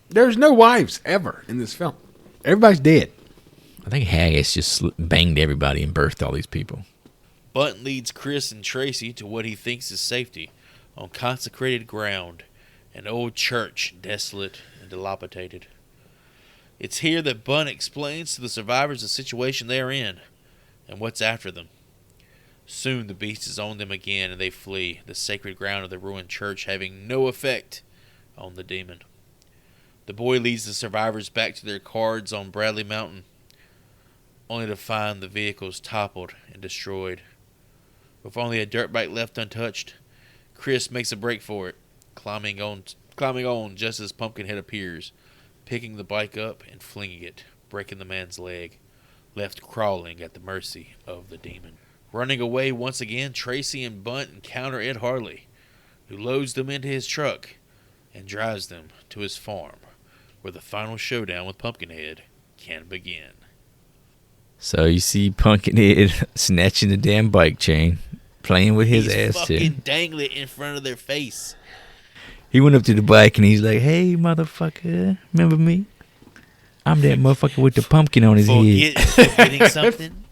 There's no wives ever in this film. Everybody's dead. I think Haggis just banged everybody and birthed all these people. Bunt leads Chris and Tracy to what he thinks is safety on consecrated ground, an old church desolate and dilapidated. It's here that Bunt explains to the survivors the situation they are in and what's after them. Soon the beast is on them again and they flee, the sacred ground of the ruined church having no effect on the demon. The boy leads the survivors back to their cards on Bradley Mountain, only to find the vehicles toppled and destroyed. With only a dirt bike left untouched, Chris makes a break for it, climbing on just as Pumpkinhead appears, picking the bike up and flinging it, breaking the man's leg, left crawling at the mercy of the demon. Running away once again, Tracy and Bunt encounter Ed Harley, who loads them into his truck and drives them to his farm, where the final showdown with Pumpkinhead can begin. So you see Pumpkinhead snatching the damn bike chain, playing with his He's ass too. fucking dangling it in front of their face. He went up to the bike and he's like, "Hey, motherfucker, remember me? I'm that motherfucker with the pumpkin on his head." Forgetting something?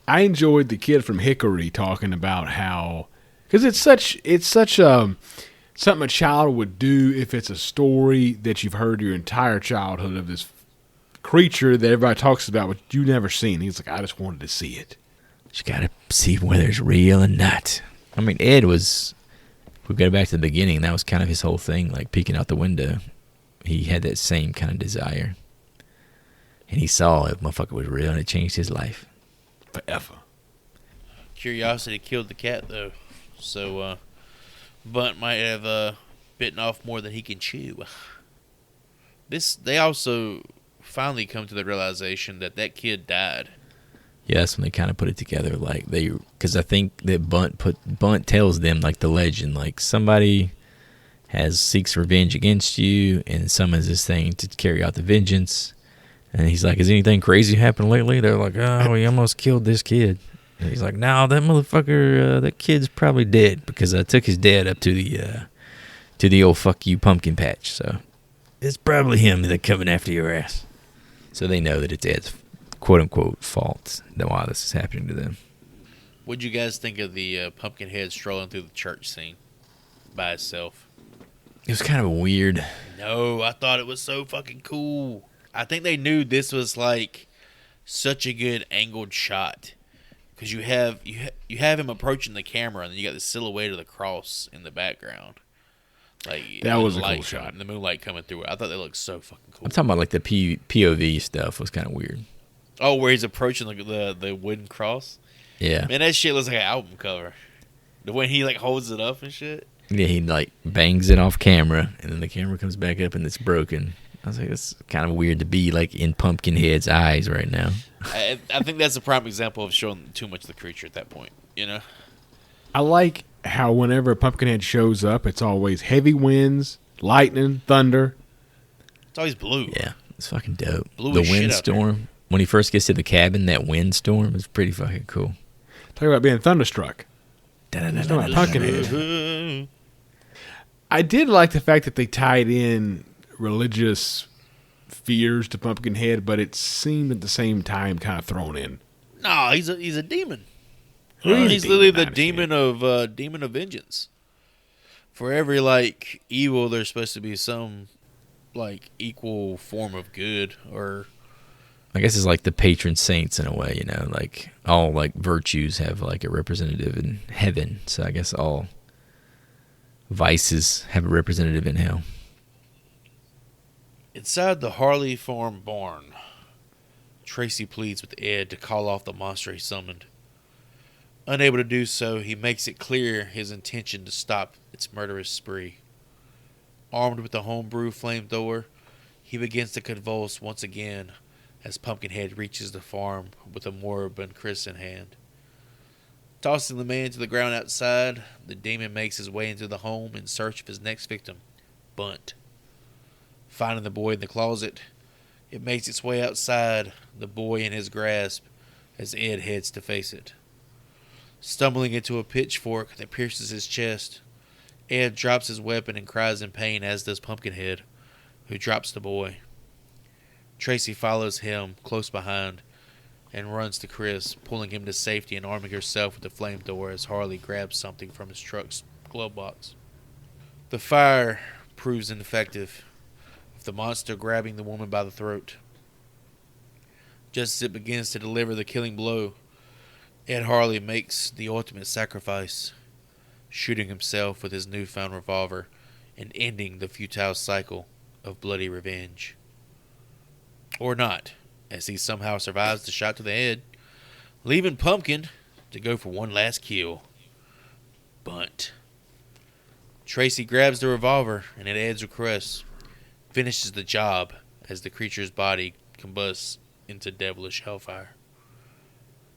I enjoyed the kid from Hickory talking about how, because it's such something a child would do if it's a story that you've heard your entire childhood of this creature that everybody talks about, but you've never seen. He's like, I just wanted to see it. You gotta see whether it's real or not. I mean, Ed was, if we go back to the beginning, that was kind of his whole thing, like peeking out the window. He had that same kind of desire. And he saw if motherfucker was real and it changed his life. Forever. Curiosity killed the cat, though. So, Bunt might have bitten off more than he can chew. They also finally come to the realization that kid died. Yeah, that's when they kind of put it together, like because I think that Bunt tells them like the legend, like somebody seeks revenge against you and summons this thing to carry out the vengeance. And he's like, "Has anything crazy happened lately?" They're like, "Oh, we almost killed this kid." And he's like, "No, that motherfucker, that kid's probably dead because I took his dad up to the old fuck you pumpkin patch. So it's probably him that's coming after your ass." So they know that it's Ed's quote-unquote fault that why this is happening to them. What'd you guys think of the Pumpkinhead strolling through the church scene by itself? It was kind of weird. No, I thought it was so fucking cool. I think they knew this was like such a good angled shot because you have him approaching the camera and then you got the silhouette of the cross in the background. Like that was a light cool shot. The moonlight coming through it. I thought they looked so fucking cool. I'm talking about like the POV stuff was kind of weird. Oh, where he's approaching the wooden cross. Yeah, Man, that shit looks like an album cover. The way he like holds it up and shit. yeah, he like bangs it off camera and then the camera comes back up and it's broken. I was like, it's kind of weird to be like in Pumpkinhead's eyes right now. I think that's a prime example of showing too much of the creature at that point. You know. I like how whenever Pumpkinhead shows up, it's always heavy winds, lightning, thunder. It's always blue. Yeah, it's fucking dope. Blue The as shit out windstorm, when he first gets to the cabin, that windstorm is pretty fucking cool. Talk about being thunderstruck. It's not like Pumpkinhead. there. I did like the fact that they tied in religious fears to Pumpkinhead, but it seemed at the same time kind of thrown in. No, he's a demon. He's He's a literally demon, the demon of vengeance. For every like evil, there's supposed to be some like equal form of good, or I guess it's like the patron saints in a way, you know, like all like virtues have like a representative in heaven. So I guess all vices have a representative in hell. inside the Harley farm barn. Tracy pleads with Ed to call off the monster he summoned. Unable to do so, he makes it clear his intention to stop its murderous spree. Armed with the homebrew flamethrower, he begins to convulse once again as Pumpkinhead reaches the farm with a moribund Chris in hand. Tossing the man to the ground outside, the demon makes his way into the home in search of his next victim, Bunt. Finding the boy in the closet, it makes its way outside, the boy in his grasp, as Ed heads to face it. Stumbling into a pitchfork that pierces his chest, Ed drops his weapon and cries in pain, as does Pumpkinhead, who drops the boy. Tracy follows him close behind and runs to Chris, pulling him to safety and arming herself with the flamethrower as Harley grabs something from his truck's glove box. The fire proves ineffective, with the monster grabbing the woman by the throat. Just as it begins to deliver the killing blow, Ed Harley makes the ultimate sacrifice, shooting himself with his newfound revolver and ending the futile cycle of bloody revenge. Or not, as he somehow survives the shot to the head, leaving Pumpkin to go for one last kill. Bunt. Tracy grabs the revolver and at Ed's request finishes the job as the creature's body combusts into devilish hellfire.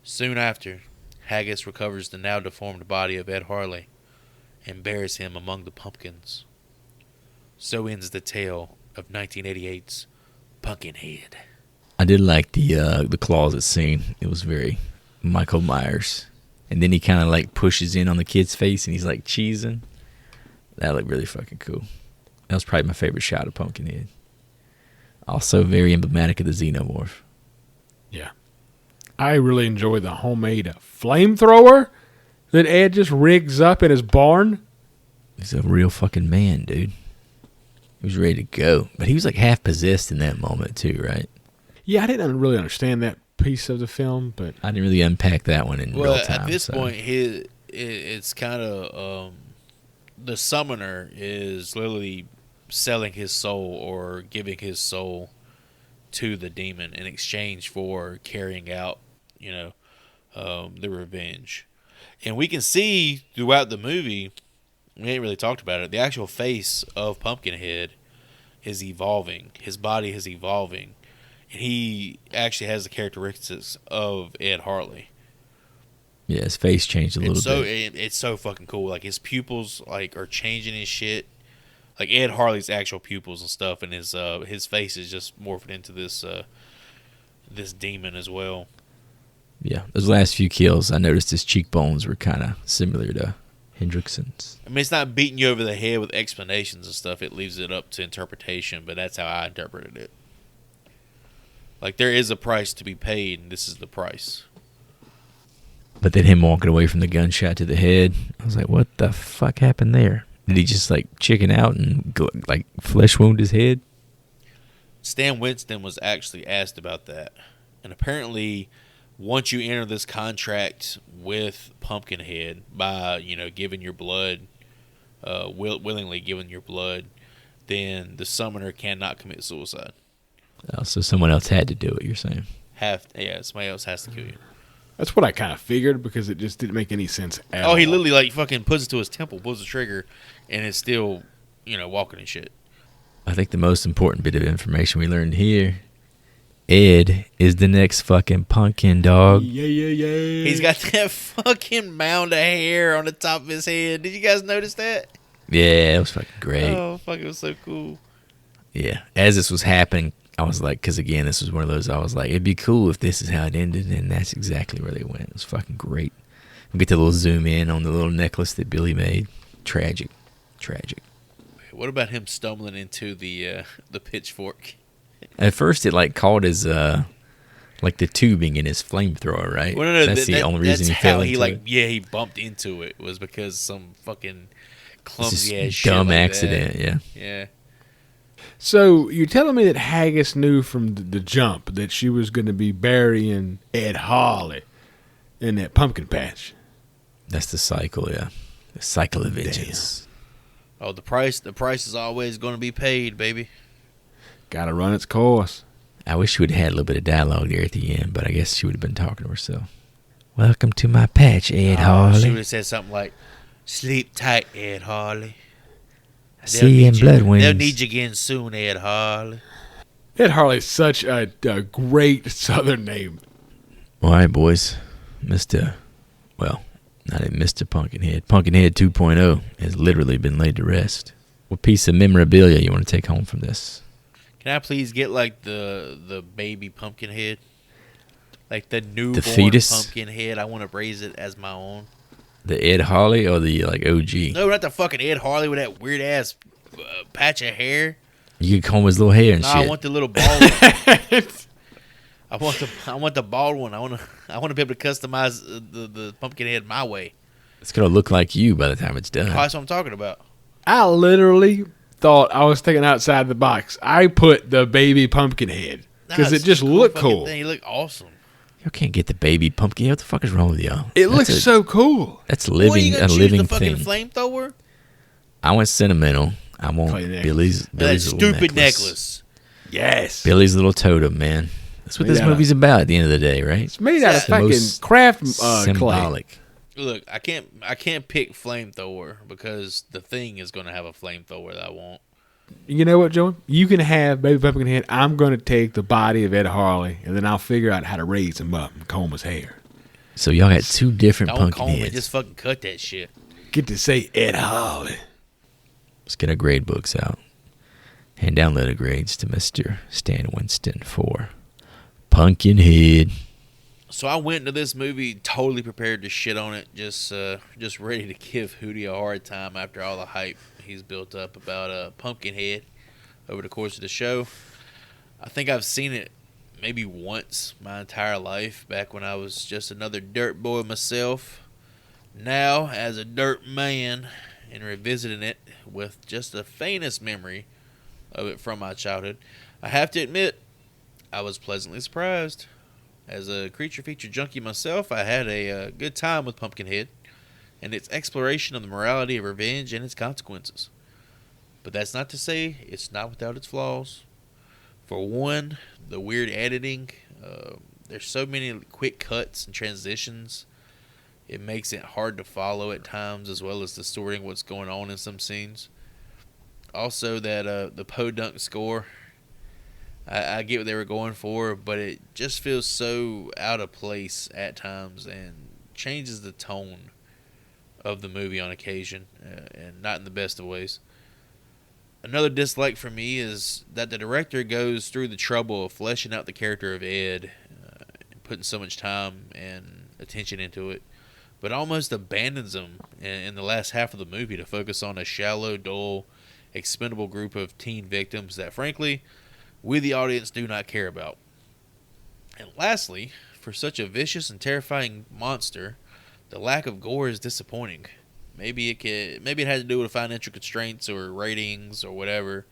Soon after, Haggis recovers the now deformed body of Ed Harley and buries him among the pumpkins. So ends the tale of 1988's Pumpkinhead. I did like the closet scene. It was very Michael Myers. And then he kind of like pushes in on the kid's face and he's like cheesing. That looked really fucking cool. That was probably my favorite shot of Pumpkinhead. Also very emblematic of the Xenomorph. Yeah. I really enjoy the homemade flamethrower that Ed just rigs up in his barn. He's a real fucking man, dude. He was ready to go. But he was like half possessed in that moment too, right? Yeah, I didn't really understand that piece of the film, but I didn't really unpack that one in real time. At this point, it's kind of the summoner is literally selling his soul or giving his soul to the demon in exchange for carrying out, the revenge. And we can see throughout the movie, we ain't really talked about it, the actual face of Pumpkinhead is evolving. His body is evolving. And he actually has the characteristics of Ed Harley. Yeah, his face changed a little bit. It's so fucking cool. Like, his pupils like are changing his shit. Like, Ed Harley's actual pupils and stuff, and his face is just morphing into this demon as well. Yeah, those last few kills, I noticed his cheekbones were kind of similar to Hendrickson's. I mean, it's not beating you over the head with explanations and stuff. It leaves it up to interpretation, but that's how I interpreted it. Like, there is a price to be paid, and this is the price. But then him walking away from the gunshot to the head, I was like, what the fuck happened there? Did he just, like, chicken out and, like, flesh wound his head? Stan Winston was actually asked about that. And apparently, once you enter this contract with Pumpkinhead by, giving your blood, willingly giving your blood, then the summoner cannot commit suicide. Oh, so someone else had to do it, you're saying? Somebody else has to kill you. That's what I kind of figured because it just didn't make any sense at all. Oh, he literally, like, fucking puts it to his temple, pulls the trigger, and it's still, walking and shit. I think the most important bit of information we learned here, Ed is the next fucking pumpkin, dog. Yeah. He's got that fucking mound of hair on the top of his head. Did you guys notice that? Yeah, it was fucking great. Oh, fuck, it was so cool. Yeah, as this was happening, I was like, because again, this was one of those, I was like, it'd be cool if this is how it ended, and that's exactly where they went. It was fucking great. We get the little zoom in on the little necklace that Billy made. Tragic. What about him stumbling into the pitchfork? At first, it like caught his like the tubing in his flamethrower, right? Well, no, that's the only reason he fell into it. He bumped into it was because some fucking clumsy ass shit dumb like accident. that. Yeah. So you're telling me that Haggis knew from the jump that she was going to be burying Ed Harley in that pumpkin patch? That's the cycle. Yeah, the cycle of vengeance. Oh, the price is always going to be paid, baby. Got to run its course. I wish she would have had a little bit of dialogue there at the end, but I guess she would have been talking to herself. Welcome to my patch, Ed Harley. She would have said something like, "Sleep tight, Ed Harley. See you in blood wings. They'll need you again soon, Ed Harley." Ed Harley's such a great Southern name. All right, boys. Not even Mr. Pumpkinhead. Pumpkinhead 2.0 has literally been laid to rest. What piece of memorabilia you want to take home from this? Can I please get, like, the baby Pumpkinhead? Like, the newborn fetus? Pumpkinhead. I want to raise it as my own. The Ed Harley or the, like, OG? No, not the fucking Ed Harley with that weird-ass patch of hair. You could comb his little hair and shit. I want the little bald one. I want the bald one. I want to be able to customize the Pumpkinhead my way. It's going to look like you by the time it's done. Oh, that's what I'm talking about. I literally thought I was thinking outside the box. I put the baby Pumpkinhead because it just looked cool. He looked awesome. You can't get the baby pumpkin. What the fuck is wrong with y'all? It looks so cool. That's A living the thing. Fucking flamethrower? I went sentimental. I want Billy's that little stupid necklace. Yes. Billy's little totem, man. That's what this movie's about at the end of the day, right? It's made out of fucking craft clay. Symbolic. Look, I can't pick flamethrower because the thing is going to have a flamethrower that I want. You know what, Joey? You can have Baby Pumpkinhead. I'm going to take the body of Ed Harley, and then I'll figure out how to raise him up and comb his hair. So y'all got two different Don't comb it, Pumpkinheads. just fucking cut that shit. Get to say Ed Harley. Let's get our grade books out. Hand down letter grades to Mr. Stan Winston for Pumpkinhead. So I went into this movie totally prepared to shit on it, just ready to give Hootie a hard time after all the hype he's built up about Pumpkinhead over the course of the show. I think I've seen it maybe once my entire life, back when I was just another dirt boy myself. Now, as a dirt man, and revisiting it with just the faintest memory of it from my childhood, I have to admit, I was pleasantly surprised. As a creature feature junkie myself, I had a good time with Pumpkinhead and its exploration of the morality of revenge and its consequences. But that's not to say it's not without its flaws. For one, the weird editing. There's so many quick cuts and transitions It makes it hard to follow at times, as well as distorting what's going on in some scenes. Also, that the podunk score, I get what they were going for, but it just feels so out of place at times and changes the tone of the movie on occasion, and not in the best of ways. Another dislike for me is that the director goes through the trouble of fleshing out the character of Ed, putting so much time and attention into it, but almost abandons him in the last half of the movie to focus on a shallow, dull, expendable group of teen victims that, frankly, we the audience do not care about. And lastly, for such a vicious and terrifying monster, the lack of gore is disappointing. Maybe it had to do with financial constraints or ratings or whatever,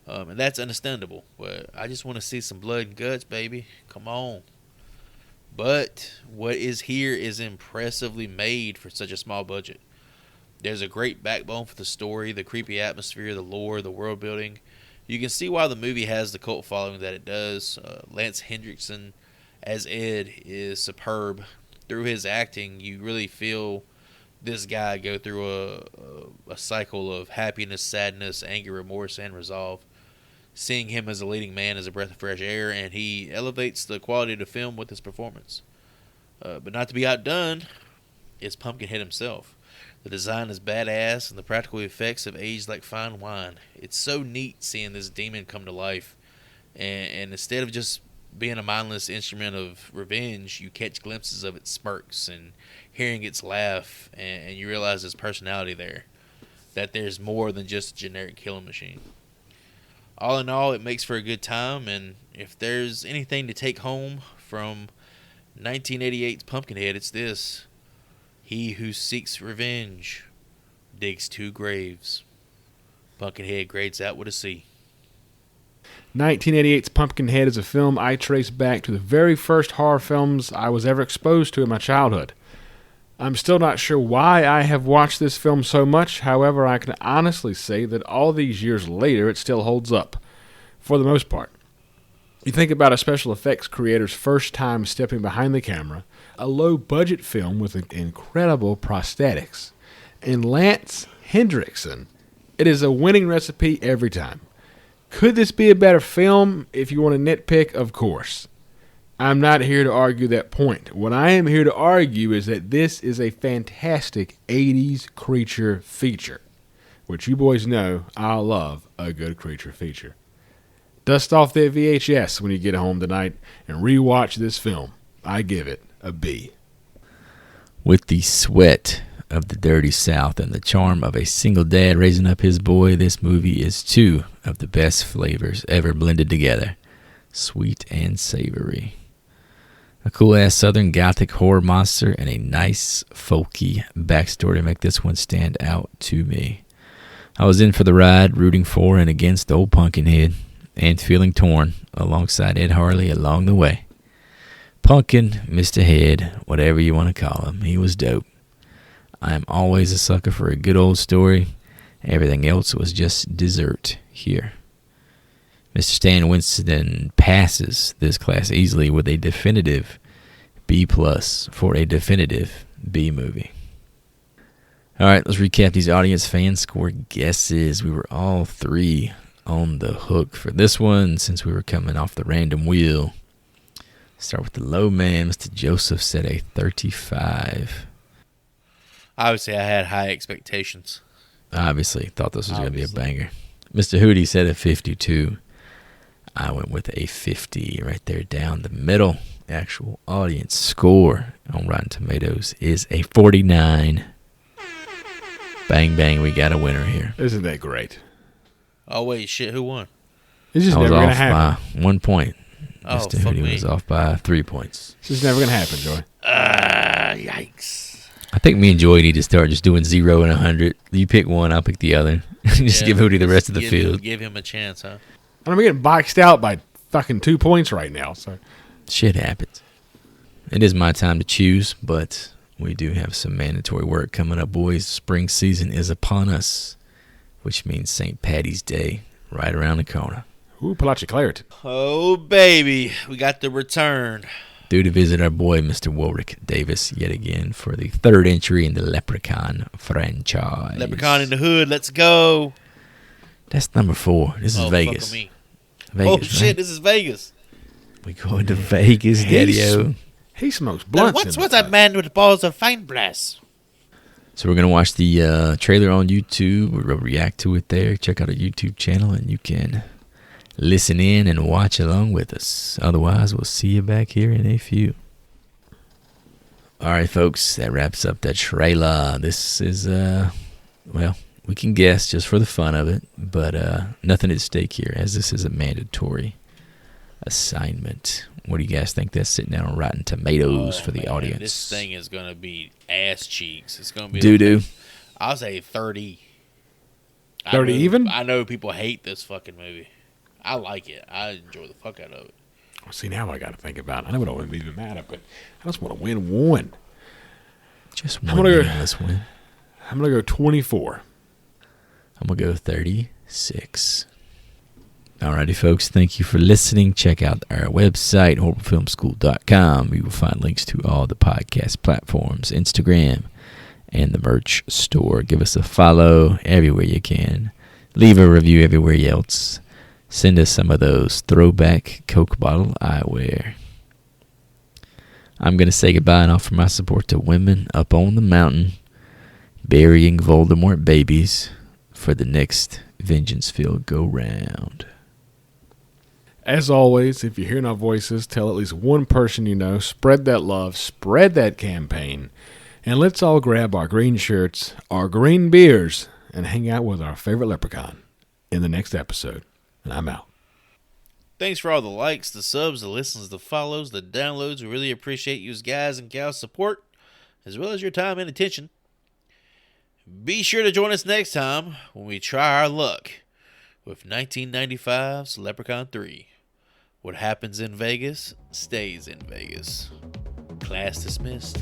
and that's understandable. But I just want to see some blood and guts, baby. Come on. But what is here is impressively made for such a small budget. There's a great backbone for the story, the creepy atmosphere, the lore, the world building. You can see why the movie has the cult following that it does. Lance Hendrickson as Ed is superb. Through his acting, you really feel this guy go through a cycle of happiness, sadness, anger, remorse, and resolve. Seeing him as a leading man is a breath of fresh air, and he elevates the quality of the film with his performance. But not to be outdone is Pumpkinhead himself. The design is badass, and the practical effects have aged like fine wine. It's so neat seeing this demon come to life, and instead of just being a mindless instrument of revenge, you catch glimpses of its smirks and hearing its laugh, and you realize its personality there, that there's more than just a generic killing machine. All in all, it makes for a good time, and if there's anything to take home from 1988's Pumpkinhead, it's this: he who seeks revenge digs two graves. Pumpkinhead grades out with a C. 1988's Pumpkinhead is a film I trace back to the very first horror films I was ever exposed to in my childhood. I'm still not sure why I have watched this film so much. However, I can honestly say that all these years later, it still holds up, for the most part. You think about a special effects creator's first time stepping behind the camera, a low-budget film with incredible prosthetics, and Lance Hendrickson. It is a winning recipe every time. Could this be a better film? If you want to nitpick, of course. I'm not here to argue that point. What I am here to argue is that this is a fantastic 80s creature feature, which you boys know I love a good creature feature. Dust off that VHS when you get home tonight and rewatch this film. I give it a B. With the sweat of the dirty South and the charm of a single dad raising up his boy, this movie is two of the best flavors ever blended together. Sweet and savory. A cool-ass southern gothic horror monster and a nice, folky backstory to make this one stand out to me. I was in for the ride, rooting for and against old Pumpkinhead, and feeling torn alongside Ed Harley along the way. Pumpkin, Mr. Head, whatever you want to call him, he was dope. I am always a sucker for a good old story. Everything else was just dessert here. Mr. Stan Winston passes this class easily with a definitive B+ for a definitive B movie. All right, let's recap these audience fan score guesses. We were all three on the hook for this one since we were coming off the random wheel. Start with the low man. Mr. Joseph said a 35. Obviously, I had high expectations. Obviously, thought this was going to be a banger. Mr. Hootie said a 52. I went with a 50 right there down the middle. The actual audience score on Rotten Tomatoes is a 49. Bang, bang, we got a winner here. Isn't that great? Oh, wait, shit, who won? It's just I was never going to off happen. by 1 point. Oh, Mr. fuck Hootie me. was off by 3 points. It's just never going to happen, Joy. Yikes. I think me and Joy need to start just doing 0 and 100. You pick one, I'll pick the other. Just give Hootie the rest of the field. Give him a chance, huh? I'm getting boxed out by fucking 2 points right now. So Shit happens. It is my time to choose, but we do have some mandatory work coming up, boys. Spring season is upon us, which means St. Patty's Day right around the corner. Ooh, pull out your clarity. Oh, baby. We got the return due to visit our boy Mr. Warwick Davis yet again for the third entry in the Leprechaun franchise. Leprechaun in the Hood, let's go. That's number 4. This is Vegas. Fuck me. Vegas. Oh shit, right? this is Vegas. We going to Vegas, Daddy-O. He smokes Now, blunts. what's that man with the balls of fine blast? So we're going to watch the trailer on YouTube. We're going to react to it there. Check out our YouTube channel, and you can listen in and watch along with us. Otherwise, we'll see you back here in a few. All right, folks, that wraps up that trailer. This is, well, we can guess just for the fun of it, but nothing at stake here, as this is a mandatory assignment. What do you guys think that's sitting down on Rotten Tomatoes for the audience? This thing is going to be ass cheeks. It's going to be Doo-doo. I'll say 30. 30 even? I know people hate this fucking movie. I like it. I enjoy the fuck out of it. See, now I got to think about it. I know it don't even matter, but I just want to win one. Just I'm one gonna go- meaningless win. I'm going to go 24. I'm going to go 36. Alrighty, folks. Thank you for listening. Check out our website, horrorfilmschool.com. You will find links to all the podcast platforms, Instagram, and the merch store. Give us a follow everywhere you can. Leave a review everywhere else. Send us some of those throwback Coke bottle eyewear. I'm going to say goodbye and offer my support to women up on the mountain burying Voldemort babies for the next Vengeanceville go-round. As always, if you're hearing our voices, tell at least one person you know. Spread that love. Spread that campaign. And let's all grab our green shirts, our green beers, and hang out with our favorite leprechaun in the next episode. And I'm out. Thanks for all the likes, the subs, the listens, the follows, the downloads. We really appreciate you guys and gals' support, as well as your time and attention. Be sure to join us next time when we try our luck with 1995's Leprechaun 3. What happens in Vegas stays in Vegas. Class dismissed.